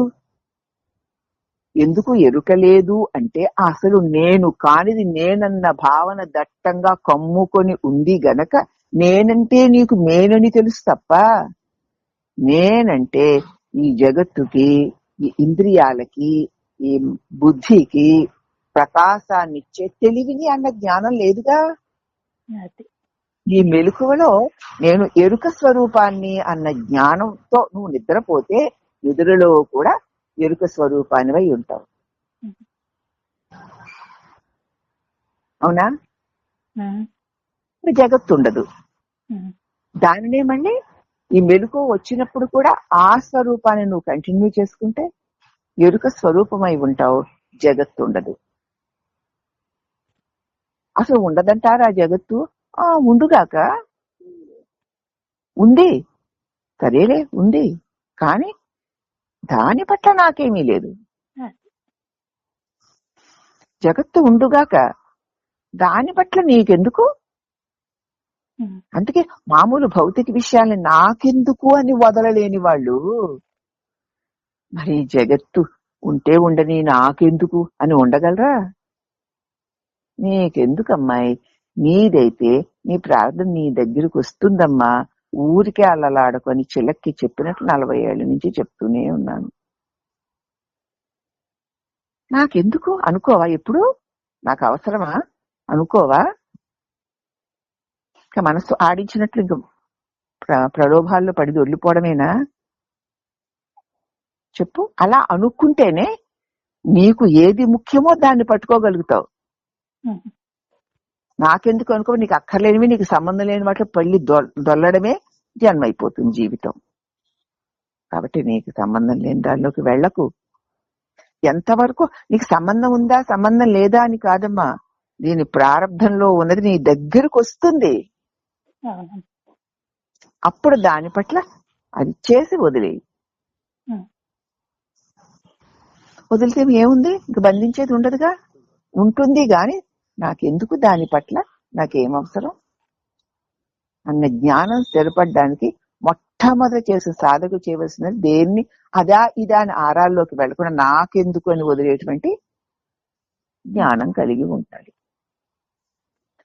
ఎందుకు ఎరుక లేదు అంటే, అసలు నేను కానిది నేనన్న భావన దట్టంగా కమ్ముకొని ఉంది గనక నేనంటే నీకు మేనని తెలుసు తప్ప, నేనంటే ఈ జగత్తుకి, ఈ ఇంద్రియాలకి, ఈ బుద్ధికి ప్రకాశాన్నిచ్చే తెలివిని అన్న జ్ఞానం లేదుగా. అది. ఈ మెలకువలో నేను ఎరుక స్వరూపాన్ని అన్న జ్ఞానంతో నువ్వు నిద్రపోతే నిద్రలో కూడా ఎరుక స్వరూపానివై ఉంటావు. అవునా? ఉమ్, జగత్తు ఉండదు. ఉమ్, దానినే మళ్ళీ ఈ మెలకు వచ్చినప్పుడు కూడా ఆ స్వరూపాన్ని నువ్వు కంటిన్యూ చేసుకుంటే ఎరుక స్వరూపమై ఉంటావు, జగత్తు ఉండదు. అసలు ఉండదంటారా జగత్తు? ఉండుగాక, ఉంది, సరేలే ఉంది, కానీ దాని పట్ల నాకేమీ లేదు. జగత్తు ఉండుగాక, దాని పట్ల నీకెందుకు? ఉమ్, అందుకే మామూలు భౌతిక విషయాల్ని నాకెందుకు అని వదలలేని వాళ్ళు మరి జగత్తు ఉంటే ఉండని నాకెందుకు అని ఉండగలరా? నీకెందుకు అమ్మాయి, నీదైతే నీ ప్రార్థన నీ దగ్గరకు వస్తుందమ్మా. ఊరికే అల్లలాడుకొని చిలక్కి చెప్పినట్లు 40 ఏళ్ల నుంచి చెప్తూనే ఉన్నాను. నాకెందుకు అనుకోవా? ఎప్పుడు నాకు అవసరమా అనుకోవా? ఇంకా మనసు ఆడించినట్లు ఇంక ప్రలోభాల్లో పడి దొర్లిపోవడమేనా? చెప్పు. అలా అనుకుంటేనే నీకు ఏది ముఖ్యమో దాన్ని పట్టుకోగలుగుతావు. ఉమ్, నాకెందుకు అనుకో, నీకు అక్కర్లేనివి, నీకు సంబంధం లేని వాటిలో పళ్ళి దొల్లడమే జన్మ అయిపోతుంది జీవితం. కాబట్టి నీకు సంబంధం లేని దానిలోకి వెళ్లకు. ఎంతవరకు నీకు సంబంధం ఉందా సంబంధం లేదా అని కాదమ్మా, దీని ప్రారంభంలో ఉన్నది నీ దగ్గరకు వస్తుంది. అవునమ్మా. అప్పుడు దాని పట్ల అది చేసి వదిలేయి. ఉమ్, వదిలితే ఏముంది? ఇంక బంధించేది ఉండదుగా. ఉంటుంది గాని నాకెందుకు, దాని పట్ల నాకేం అవసరం అన్న జ్ఞానం స్థిరపడడానికి మొట్టమొదటి చేసే సాధకు చేయవలసినది దేన్ని అదా ఇదా అని ఆరాల్లోకి వెళ్లకుండా నాకెందుకు అని వదిలేటువంటి జ్ఞానం కలిగి ఉండాలి.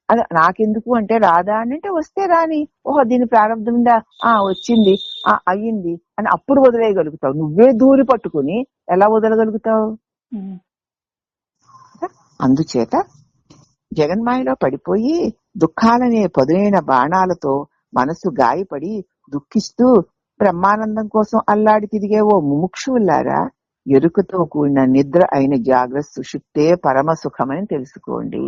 అదే నాకెందుకు అంటే రాదా అని అంటే వస్తే రాని, ఓహో దీని ప్రారంభం ఉందా, వచ్చింది, అయ్యింది అని అప్పుడు వదిలేయగలుగుతావు. నువ్వే దూరి పట్టుకుని ఎలా వదలగలుగుతావు? ఉమ్, అందుచేత జగన్మాయలో పడిపోయి దుఃఖాలనే పదునైన బాణాలతో మనసు గాయపడి దుఃఖిస్తూ బ్రహ్మానందం కోసం అల్లాడి తిరిగే ఓ ముముక్షువులారా, ఎరుకతో కూడిన నిద్ర అయిన జాగ్రత్త సుషుప్తే పరమ సుఖమని తెలుసుకోండి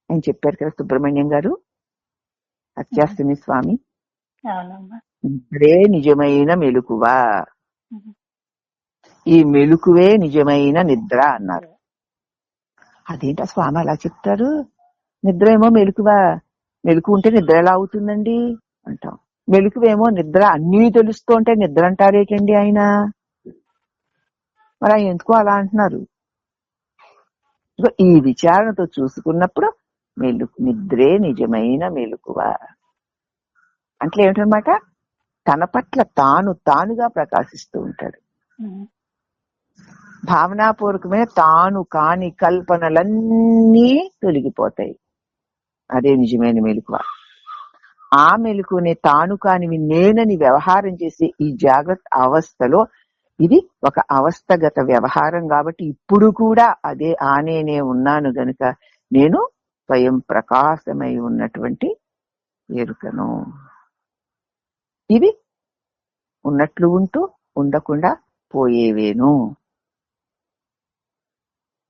అని చెప్పారు కదా సుబ్రహ్మణ్యం గారు, అత్యాస్తుని స్వామి. అవునమ్మా. నిద్రే నిజమైన మెలకువ, ఈ మెలకువే నిజమైన నిద్ర అన్నారు. అదేంటి ఆ స్వామి అలా చెప్తారు? నిద్ర ఏమో మెలకువ, మెలకు ఉంటే నిద్ర ఎలా అవుతుందండి అంటాం. మెలకువేమో నిద్ర, అన్నీ తెలుస్తూ ఉంటే నిద్ర అంటారేటండి ఆయన? మరి ఆయన ఎందుకో అలా అంటున్నారు. ఈ విచారణతో చూసుకున్నప్పుడు నిద్రే నిజమైన మెలకువ అంటే ఏమిటనమాట? తన పట్ల తానుగా ప్రకాశిస్తూ ఉంటాడు. భావనాపూర్వకమైన తాను కాని కల్పనలన్నీ తొలగిపోతాయి. అదే నిజమైన మెలకువ. ఆ మెలకుని తాను కానివి నేనని వ్యవహారం చేసే ఈ జాగ్రత్త అవస్థలో ఇది ఒక అవస్థగత వ్యవహారం కాబట్టి ఇప్పుడు కూడా అదే నేనే ఉన్నాను గనుక నేను స్వయం ప్రకాశమై ఉన్నటువంటి ఎరుకను. ఇవి ఉన్నట్లు ఉంటూ ఉండకుండా పోయేవేను.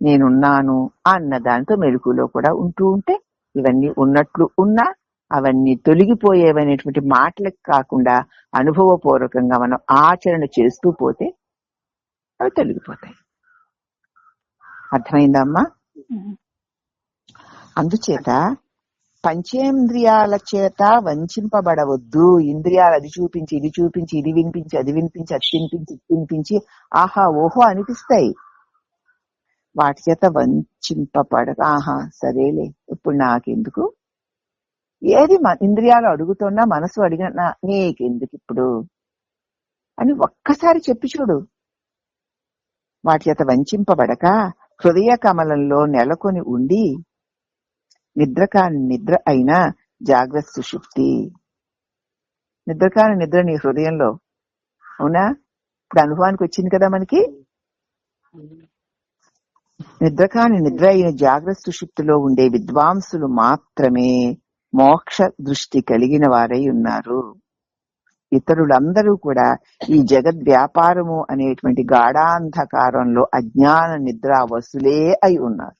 నేనున్నాను అన్న దాంతో మెలకులో కూడా ఉంటూ ఉంటే ఇవన్నీ ఉన్నట్లు ఉన్నా అవన్నీ తొలగిపోయేవనేటువంటి మాటలకు కాకుండా అనుభవపూర్వకంగా మనం ఆచరణ చేస్తూ పోతే అవి తొలగిపోతాయి. అర్థమైందమ్మా? అందుచేత పంచేంద్రియాల చేత వంచింపబడవద్దు. ఇంద్రియాలు అది చూపించి ఇది చూపించి ఇది వినిపించి అది వినిపించి అది తినిపించి ఇది తినిపించి ఆహా ఓహో అనిపిస్తాయి. వాటి చేత వంచింపబడక సరేలే ఇప్పుడు నాకెందుకు, ఏది ఇంద్రియాలు అడుగుతున్నా మనసు అడిగినా నీకెందుకు ఇప్పుడు అని ఒక్కసారి చెప్పి చూడు. వాటి చేత వంచింపబడక హృదయ కమలంలో నెలకొని ఉండి నిద్ర కాని నిద్ర అయినా జాగ్రత్త సుషుప్తి. నిద్ర కాని నిద్ర నీ హృదయంలో, అవునా? ఇప్పుడు అనుభవానికి వచ్చింది కదా మనకి. నిద్ర కాని నిద్ర అయిన జాగ్రత్త సుషుప్తిలో ఉండే విద్వాంసులు మాత్రమే మోక్ష దృష్టి కలిగిన వారై ఉన్నారు. ఇతరులందరూ కూడా ఈ జగద్ వ్యాపారము అనేటువంటి గాఢాంధకారంలో అజ్ఞాన నిద్రావసులే అయి ఉన్నారు.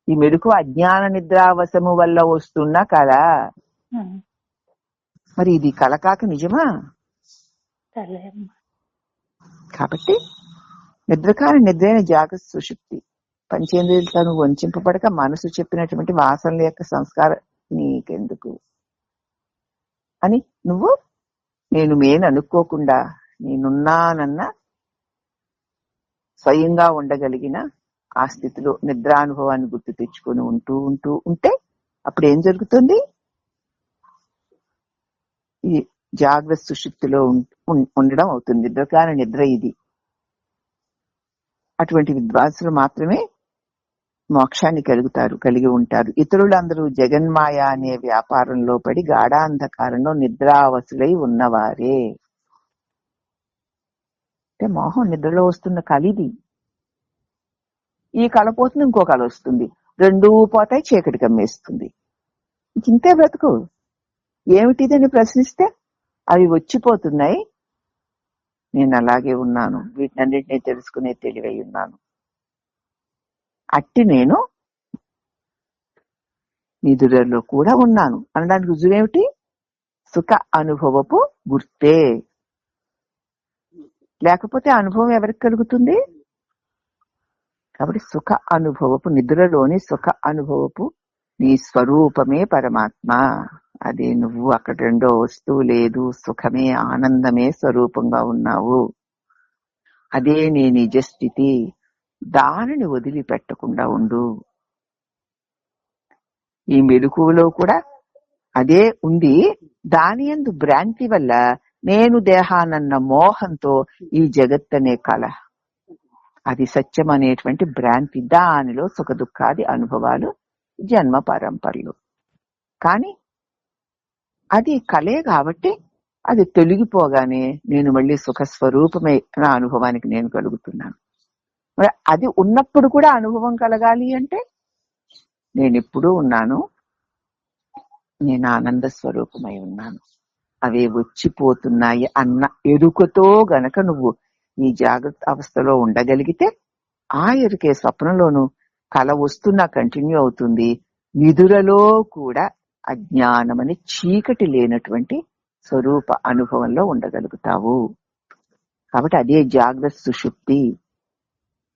ఈ మెలకు అజ్ఞాన నిద్రావసము వల్ల వస్తున్న కళ. మరి ఇది కలకాక నిజమా? కాబట్టి నిద్రకాని నిద్రైన జాగ్రత్త సుషుప్తి. పంచేంద్రియాలను వంచింపబడక మనసు చెప్పినటువంటి వాసనల యొక్క సంస్కారం నీకెందుకు అని నువ్వు నేను అనుకోకుండా నేనున్నానన్న స్వయంగా ఉండగలిగిన ఆ స్థితిలో నిద్రానుభవాన్ని గుర్తు తెచ్చుకొని ఉంటూ ఉంటే అప్పుడు ఏం జరుగుతుంది? ఈ జాగ్రత్త సుషుప్తిలో ఉండడం అవుతుంది. నిద్రకాని నిద్ర ఇది. అటువంటి విద్వాంసులు మాత్రమే మోక్షాన్ని కలిగి ఉంటారు. ఇతరులందరూ జగన్మాయ అనే వ్యాపారంలో పడి గాఢాంధకారంలో నిద్రావసులై ఉన్నవారే. అంటే మోహం నిద్రలో వస్తున్న కలిది. ఈ కళ పోతుంది, ఇంకో కళ వస్తుంది, రెండూ పోతాయి, చీకటి కమ్మేస్తుంది. ఇంతే బ్రతుకు. ఏమిటిదని ప్రశ్నిస్తే అవి వచ్చిపోతున్నాయి, నేను అలాగే ఉన్నాను, వీటినన్నింటినీ తెలుసుకునే తెలివై ఉన్నాను. అట్టి నేను నిదురలో కూడా ఉన్నాను అనడానికి రుజువేమిటి? సుఖ అనుభవపు గుర్తే. లేకపోతే అనుభవం ఎవరికి కలుగుతుంది? కాబట్టి సుఖ అనుభవపు, నిద్రలోని సుఖ అనుభవపు నీ స్వరూపమే పరమాత్మ. అదే నువ్వు. అక్కడ రెండో వస్తువు లేదు. సుఖమే, ఆనందమే స్వరూపంగా ఉన్నావు. అదే నీ నిజస్థితి. దానిని వదిలిపెట్టకుండా ఉండు. ఈ మెలకువలో కూడా అదే ఉంది. దాని యందు భ్రాంతి వల్ల నేను దేహానన్న మోహంతో ఈ జగత్తనే కళ, అది సత్యం అనేటువంటి భ్రాంతి. దానిలో సుఖ దుఃఖాది అనుభవాలు, జన్మ పరంపరలు. కానీ అది కళే కాబట్టి అది తొలగిపోగానే నేను మళ్ళీ సుఖ స్వరూపమే నా అనుభవానికి నేను కలుగుతున్నాను. మరి అది ఉన్నప్పుడు కూడా అనుభవం కలగాలి అంటే నేను ఎప్పుడూ ఉన్నాను, నేను ఆనంద స్వరూపమై ఉన్నాను, అవే వచ్చిపోతున్నాయి అన్న ఎరుకతో గనక నువ్వు ఈ జాగ్రత్త అవస్థలో ఉండగలిగితే ఆ ఎరుకే స్వప్నంలోనూ కల వస్తున్నా కంటిన్యూ అవుతుంది. నిదురలో కూడా అజ్ఞానమని చీకటి లేనటువంటి స్వరూప అనుభవంలో ఉండగలుగుతావు. కాబట్టి అదే జాగ్రత్త సుషుప్తి.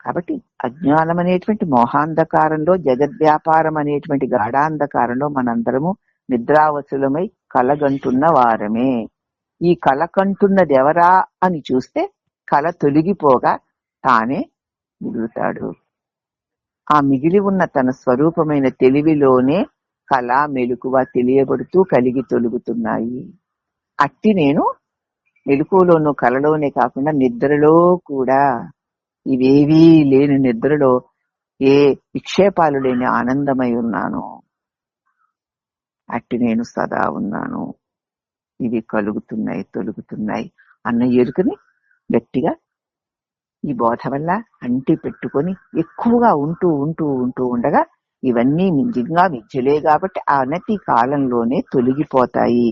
కాబట్టి అజ్ఞానం అనేటువంటి మోహాంధకారంలో, జగద్వ్యాపారం అనేటువంటి గాఢాంధకారంలో మనందరము నిద్రావసులమై కలగంటున్న వారమే. ఈ కలకంటున్నది ఎవరా అని చూస్తే కల తొలగిపోగా తానే మిగులుతాడు. ఆ మిగిలి ఉన్న తన స్వరూపమైన తెలివిలోనే కళ మెలకువ తెలియబడుతూ కలిగి తొలుగుతున్నాయి. అట్టి నేను మెలకువలోనూ కలలోనే కాకుండా నిద్రలో కూడా, ఇవేవీ లేని నిద్రలో ఏ విక్షేపాలు లేని ఆనందమై ఉన్నాను. అట్టి నేను సదా ఉన్నాను. ఇవి కలుగుతున్నాయి, తొలుగుతున్నాయి అన్న ఎరుకని గట్టిగా ఈ బోధ వల్ల అంటి పెట్టుకొని ఎక్కువగా ఉంటూ ఉంటూ ఉంటూ ఉండగా ఇవన్నీ నిజంగా విద్యలే కాబట్టి అనతి కాలంలోనే తొలగిపోతాయి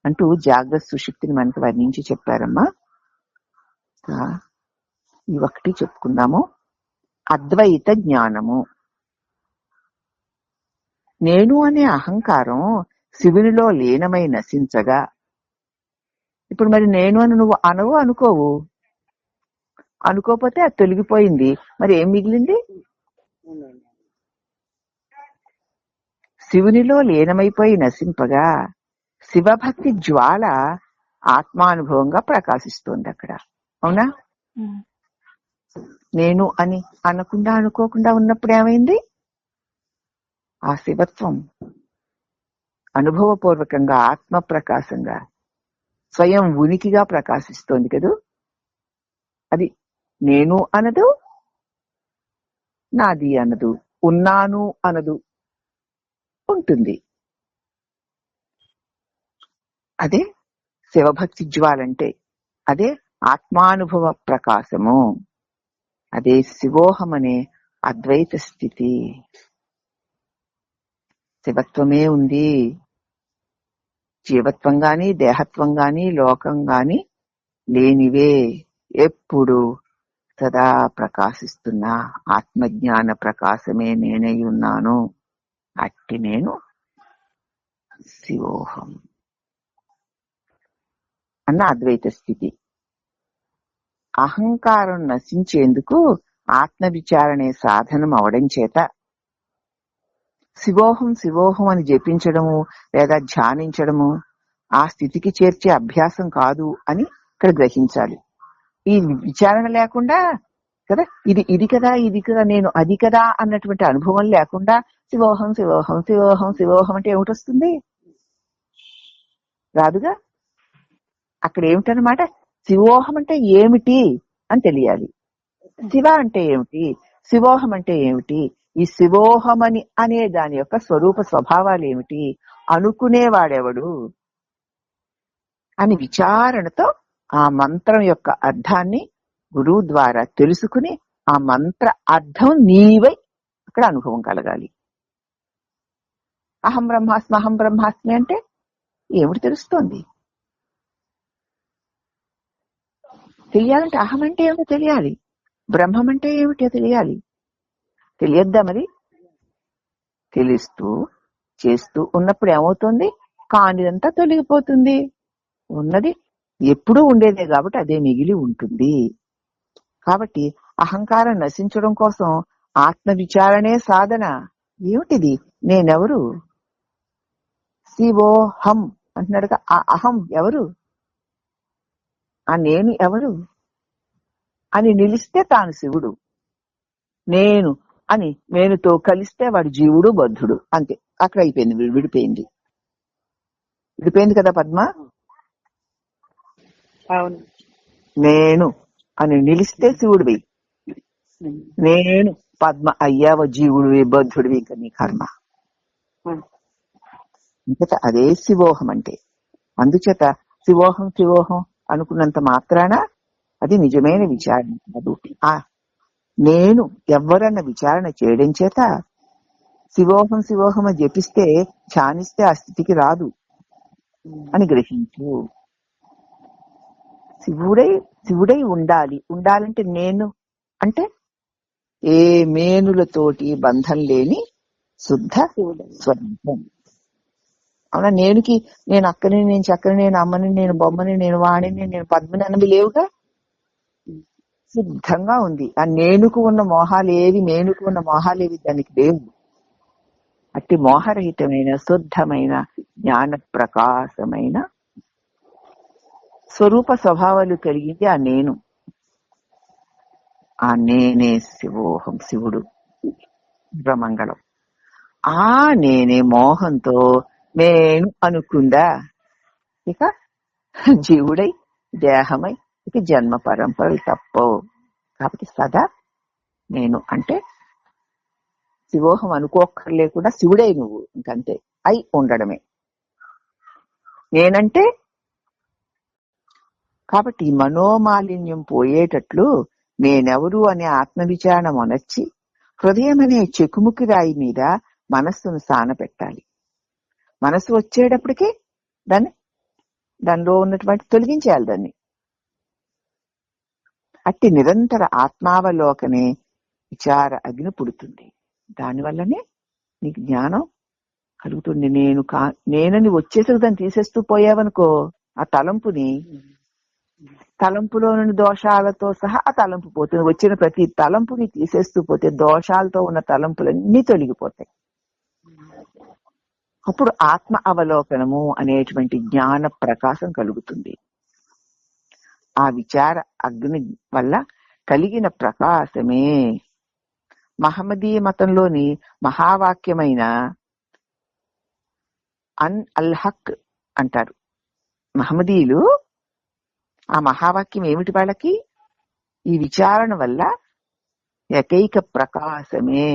అంటూ జాగ్రత్త సుషుప్తిని మనకి వర్ణించి చెప్పారమ్మా. ఈ ఒకటి చెప్పుకుందాము. అద్వైత జ్ఞానము. నేను అనే అహంకారం శివునిలో లీనమై నశించగా, ఇప్పుడు మరి నేను అని నువ్వు అనవు, అనుకోవు, అనుకోకపోతే అది తొలగిపోయింది, మరి ఏం మిగిలింది? శివునిలో లీనమైపోయి నశింపగా శివభక్తి జ్వాల ఆత్మానుభవంగా ప్రకాశిస్తోంది అక్కడ. అవునా? నేను అని అనకుండా అనుకోకుండా ఉన్నప్పుడు ఏమైంది? ఆ శివత్వం అనుభవపూర్వకంగా ఆత్మ ప్రకాశంగా స్వయం ఉనికిగా ప్రకాశిస్తోంది కదూ. అది నేను అనదు, నాది అనదు, ఉన్నాను అనదు, ఉంటుంది. అదే శివభక్తి జ్వాలంటే, అదే ఆత్మానుభవ ప్రకాశము, అదే శివోహం అనే అద్వైత స్థితి. శివత్వమే ఉంది, జీవత్వం గాని దేహత్వం గాని లోకం గాని లేనివే. ఎప్పుడు సదా ప్రకాశిస్తున్న ఆత్మజ్ఞాన ప్రకాశమే నేనై ఉన్నాను. అట్టి నేను శివోహం అన్న అద్వైత స్థితి. అహంకారం నశించేందుకు ఆత్మ విచారణే సాధనం అవడం చేత శివోహం శివోహం అని జపించడము లేదా ధ్యానించడము ఆ స్థితికి చేర్చే అభ్యాసం కాదు అని ఇక్కడ గ్రహించాలి. ఈ విచారణ లేకుండా కదా, ఇది కదా ఇది కదా నేను అది కదా అన్నటువంటి అనుభవం లేకుండా శివోహం శివోహం శివోహం శివోహం అంటే ఏమిటొస్తుంది? రాదుగా. అక్కడ ఏమిటనమాట, శివోహం అంటే ఏమిటి అని తెలియాలి. శివ అంటే ఏమిటి, శివోహం అంటే ఏమిటి, ఈ శివోహమని అనే దాని యొక్క స్వరూప స్వభావాలు ఏమిటి, అనుకునేవాడెవడు అని విచారణతో ఆ మంత్రం యొక్క అర్థాన్ని గురువు ద్వారా తెలుసుకుని ఆ మంత్ర అర్థం నీవై అక్కడ అనుభవం కలగాలి. అహం బ్రహ్మాస్మి అంటే ఏమిటి తెలుస్తోంది? తెలియాలంటే అహం అంటే ఏమిటో తెలియాలి, బ్రహ్మం అంటే ఏమిటో తెలియాలి. తెలియద్దా మరి? తెలుస్తూ చేస్తూ ఉన్నప్పుడు ఏమవుతుంది? కానిదంతా తొలగిపోతుంది. ఉన్నది ఎప్పుడూ ఉండేదే కాబట్టి అదే మిగిలి ఉంటుంది. కాబట్టి అహంకారం నశించడం కోసం ఆత్మ విచారణే సాధన. ఏమిటిది? నేనెవరు? శివోహం అంటున్నాడుగా. ఆ అహం ఎవరు, ఆ నేను ఎవరు అని నిలిస్తే తాను శివుడు. నేను అని నేనుతో కలిస్తే వాడు జీవుడు బద్ధుడు. అంతే, అక్కడ అయిపోయింది, విడిపోయింది. విడిపోయింది కదా పద్మ? అవును. నేను అని నిలిస్తే శివుడివి, నేను పద్మ అయ్యావ జీవుడివి బద్ధుడివి, ఇంకా నీ కర్మ. ఇంకట అదే శివోహం అంటే. అందుచేత శివోహం శివోహం అనుకున్నంత మాత్రాన అది నిజమైన విచారణ కాదు. ఆ నేను ఎవరన్న విచారణ చేయడం చేత శివోహం శివోహం అని జపిస్తే ధ్యానిస్తే ఆ స్థితికి రాదు అని గ్రహించు. శివుడై ఉండాలంటే నేను అంటే ఏ మేనులతోటి బంధం లేని శుద్ధ స్వరూపం. అవునా? నేను అక్కని, నేను చక్కని, నేను అమ్మని, నేను బొమ్మని, నేను వాణిని, నేను పద్మని అన్నవి లేవుగా. శుద్ధంగా ఉంది. ఆ మేనుకు ఉన్న మోహాలేవి దానికి లేవు. అట్టి మోహరహితమైన శుద్ధమైన జ్ఞాన ప్రకాశమైన స్వరూప స్వభావాలు కలిగింది ఆ నేను. ఆ నేనే శివోహం, శివుడు బ్రహ్మంగళం. ఆ నేనే మోహంతో నేను అనుకుందా ఇక జీవుడై దేహమై ఇక జన్మ పరంపరలు తప్పవు. కాబట్టి సదా నేను అంటే శివోహం అనుకోక్కర్లేకుండా శివుడై నువ్వు ఇంకంతే అయి ఉండడమే నేనంటే. కాబట్టి మనోమాలిన్యం పోయేటట్లు నేనెవరు అనే ఆత్మవిచారణ మొనర్చి హృదయం అనే చెకుముకి రాయి మీద మనస్సును సానపెట్టాలి. మనస్సు వచ్చేటప్పటికి దానిలో ఉన్నటువంటి తొలగించేయాలి దాన్ని. అట్టి నిరంతర ఆత్మావలోకనే విచార అగ్ని పుడుతుంది. దానివల్లనే నీకు జ్ఞానం కలుగుతుంది. నేనని వచ్చేసరికి దాన్ని తీసేస్తూ పోయావనుకో ఆ తలంపులోని దోషాలతో సహా ఆ తలంపు పోతుంది. వచ్చిన ప్రతి తలంపుని తీసేస్తూ పోతే దోషాలతో ఉన్న తలంపులన్నీ తొలగిపోతాయి. అప్పుడు ఆత్మ అవలోకనము అనేటువంటి జ్ఞాన ప్రకాశం కలుగుతుంది. ఆ విచార అగ్ని వల్ల కలిగిన ప్రకాశమే మహమ్మదీయ మతంలోని మహావాక్యమైన అల్ హక్ అంటారు. మహమ్మదీయులు ఆ మహావాక్యం ఏమిటి? వాళ్ళకి ఈ విచారణ వల్ల ఏకైక ప్రకాశమే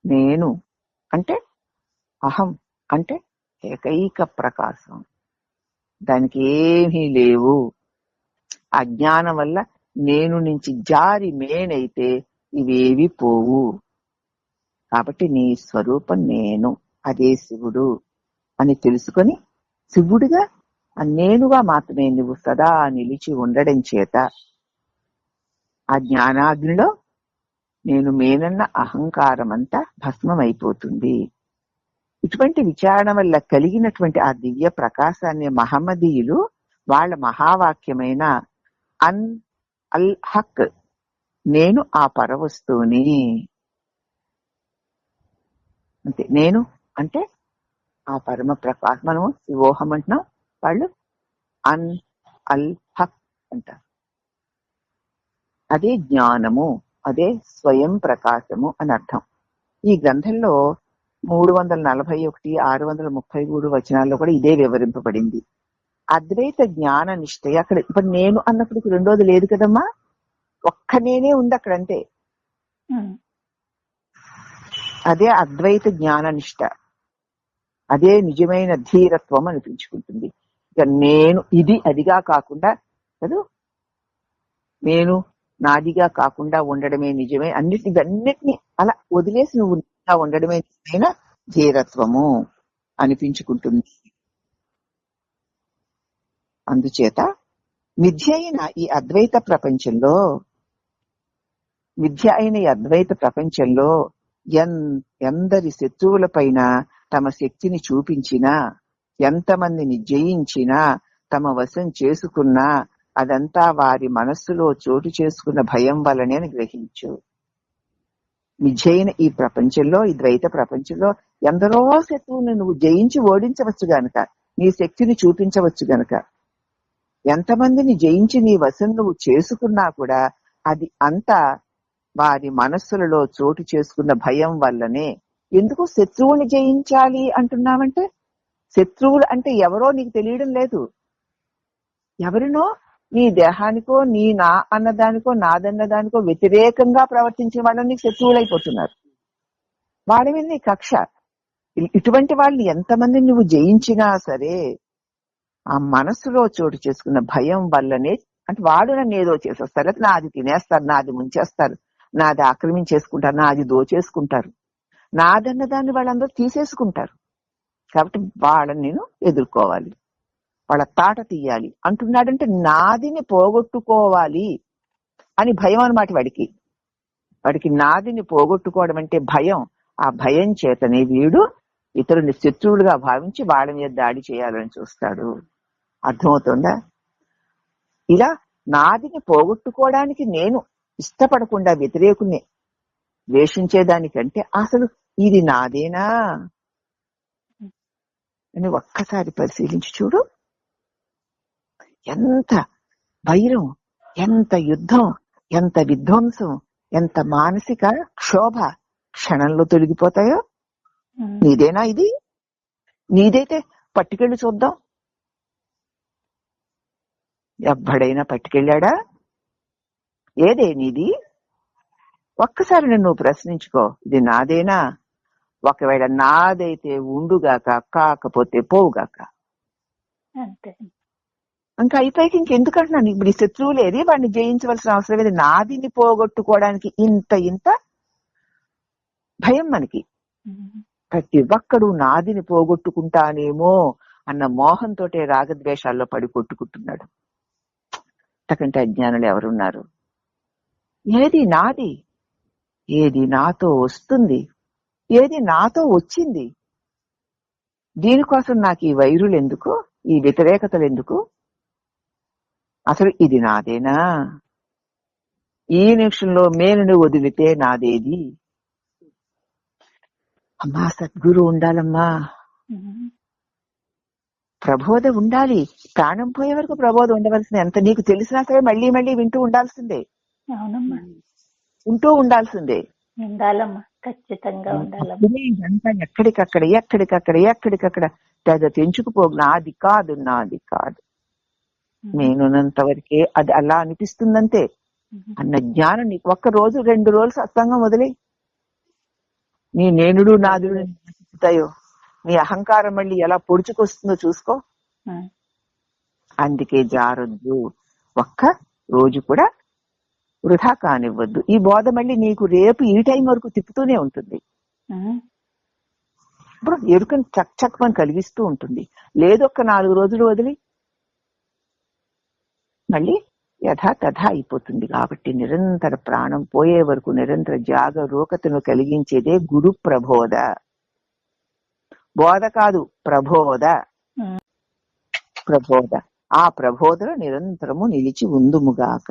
నేను అంటే అహం అంటే ఏకైక ప్రకాశం. దానికి ఏమీ లేవు. అజ్ఞానం వల్ల నేను నుంచి జారి మేనైతే ఇవేవి పోవు. కాబట్టి నీ స్వరూపం నేను, అదే శివుడు అని తెలుసుకొని శివుడిగా నేనుగా మాత్రమే నువ్వు సదా నిలిచి ఉండడం చేత ఆ జ్ఞానాగ్నిలో నేను మేనన్న అహంకారం అంతా భస్మమైపోతుంది. ఇటువంటి విచారణ వల్ల కలిగినటువంటి ఆ దివ్య ప్రకాశాన్ని మహమ్మదీయులు వాళ్ళ మహావాక్యమైన అల్ హక్ నేను ఆ పరవస్తువుని అంతే. నేను అంటే ఆ పరమ ప్రకాశం. మనము శివోహం అంటున్నాం, వాళ్ళు అల్ హక్ అంటారు. అదే జ్ఞానము, అదే స్వయం ప్రకాశము అని అర్థం. ఈ గ్రంథంలో 341, 633 వచనాల్లో కూడా ఇదే వివరింపబడింది. అద్వైత జ్ఞాన నిష్ఠ అక్కడ ఇప్పుడు నేను అన్నప్పటికి రెండోది లేదు కదమ్మా, ఒక్క నేనే ఉంది అక్కడ. అంతే, అదే అద్వైత జ్ఞాన నిష్ఠ, అదే నిజమైన ధీరత్వం అనిపించుకుంటుంది. ఇక నేను ఇది అదిగా కాకుండా కదా, నేను నాదిగా కాకుండా ఉండడమే నిజమే. అన్నిటినీ అలా వదిలేసి నువ్వు ఉండడమే నిజమైన ధీరత్వము అనిపించుకుంటుంది. అందుచేత మిథ్య అయిన ఈ అద్వైత ప్రపంచంలో ఎందరి శత్రువుల పైన తమ శక్తిని చూపించినా, ఎంతమందిని జయించినా, తమ వశం చేసుకున్నా అదంతా వారి మనస్సులో చోటు చేసుకున్న భయం వల్లనే అని గ్రహించు. మిథ్యైన ఈ ప్రపంచంలో, ఈ ద్వైత ప్రపంచంలో ఎందరో శత్రువులను నువ్వు జయించి ఓడించవచ్చు గనక, నీ శక్తిని చూపించవచ్చు గనక, ఎంతమందిని జయించి నీ వశం నువ్వు చేసుకున్నా కూడా అది అంతా వారి మనస్సులలో చోటు చేసుకున్న భయం వల్లనే. ఎందుకు శత్రువుని జయించాలి అంటున్నామంటే, శత్రువులు అంటే ఎవరో నీకు తెలియడం లేదు. ఎవరినో నీ దేహానికో, నా అన్నదానికో, నాదన్నదానికో వ్యతిరేకంగా ప్రవర్తించే వాళ్ళని నీకు శత్రువులైపోతున్నారు. వాళ్ళ మీద నీ కక్ష. ఇటువంటి వాళ్ళని ఎంతమందిని నువ్వు జయించినా సరే ఆ మనస్సులో చోటు చేసుకున్న భయం వల్లనే. అంటే వాడు నన్ను ఏదో చేసేస్తారు, నాది తినేస్తారు, నాది ముంచేస్తారు, నాది ఆక్రమించేసుకుంటారు, నాది దోచేసుకుంటారు. నాదన్న దాన్ని వాళ్ళందరూ తీసేసుకుంటారు. కాబట్టి వాళ్ళని నేను ఎదుర్కోవాలి, వాళ్ళ తాట తీయాలి అంటున్నాడంటే నాదిని పోగొట్టుకోవాలి అని భయం అన్నమాట వాడికి. వాడికి నాదిని పోగొట్టుకోవడం అంటే భయం. ఆ భయం చేతనే వీడు ఇతరుని శత్రువులుగా భావించి వాళ్ళ మీద దాడి చేయాలని చూస్తాడు. అర్థమవుతుందా? ఇలా నాదిని పోగొట్టుకోవడానికి నేను ఇష్టపడకుండా వ్యతిరేకుని ద్వేషించేదానికంటే అసలు ఇది నాదేనా అని ఒక్కసారి పరిశీలించి చూడు. ఎంత వైరం, ఎంత యుద్ధం, ఎంత విధ్వంసం, ఎంత మానసిక క్షోభ క్షణంలో తొలగిపోతాయో. నీదేనా ఇది? నీదైతే పట్టుకెళ్ళి చూద్దాం. ఎవ్వడైనా పట్టుకెళ్ళాడా? ఏదే నీది? ఒక్కసారి నన్ను ప్రశ్నించుకో, ఇది నాదేనా? ఒకవేళ నాదైతే ఉండుగాక, కాకపోతే పోవుగాక. అంతే. ఇంకా అయిపోయి ఇంకెందుకంటున్నాను? ఇప్పుడు ఈ శత్రువు లేది, వాడిని జయించవలసిన అవసరం లేదు. నాదిని పోగొట్టుకోవడానికి ఇంత భయం మనకి. ప్రతి ఒక్కడు నాదిని పోగొట్టుకుంటానేమో అన్న మోహంతో రాగద్వేషాల్లో పడి కొట్టుకుంటున్నాడు. అంతకంటే అజ్ఞానులు ఎవరున్నారు? ఏది నాది, ఏది నాతో వస్తుంది, ఏది నాతో వచ్చింది, దీనికోసం నాకు ఈ వైరులు ఎందుకు, ఈ వ్యతిరేకతలు ఎందుకు? అసలు ఇది నాదేనా? ఈ నిమిషంలో మేలుని వదిలితే నాదేది? అమ్మా సద్గురు ఉండాలమ్మా, ప్రబోధ ఉండాలి. ప్రాణం పోయే వరకు ప్రబోధ ఉండవలసిందే. ఎంత నీకు తెలిసినా సరే మళ్ళీ మళ్ళీ వింటూ ఉండాల్సిందే. అవునమ్మా, ఉంటూ ఉండాల్సిందే. ఉండాలమ్మా, ఖచ్చితంగా ఉండాలమ్మా. ఇదంతా ఎక్కడికక్కడ తెగ తెంచుకుపోగు. నాది కాదు, నాది కాదు, నేనున్నంత వరకే అది అలా అనిపిస్తుందంతే అన్న జ్ఞానం నీకు. 1 రోజు 2 రోజులు సత్సంగం వదిలే, నీ నేనుడు నాదుడు చెప్తాయో, నీ అహంకారం మళ్ళీ ఎలా పొడుచుకొస్తుందో చూసుకో. అందుకే జారొద్దు, 1 రోజు కూడా వృధా కానివ్వద్దు. ఈ బోధ మళ్ళీ నీకు రేపు ఈ టైం వరకు తిప్పుతూనే ఉంటుంది. ఇప్పుడు ఎరుకని చక్చక్మని కలిగిస్తూ ఉంటుంది. లేదొక్క 4 రోజులు వదిలి మళ్ళీ యథాతథా అయిపోతుంది. కాబట్టి నిరంతర ప్రాణం పోయే వరకు నిరంతర జాగరూకతను కలిగించేదే గురు ప్రబోధ. బోధ కాదు, ప్రబోధ. ప్రబోధ. ఆ ప్రబోధలో నిరంతరము నిలిచి ఉందుముగాక.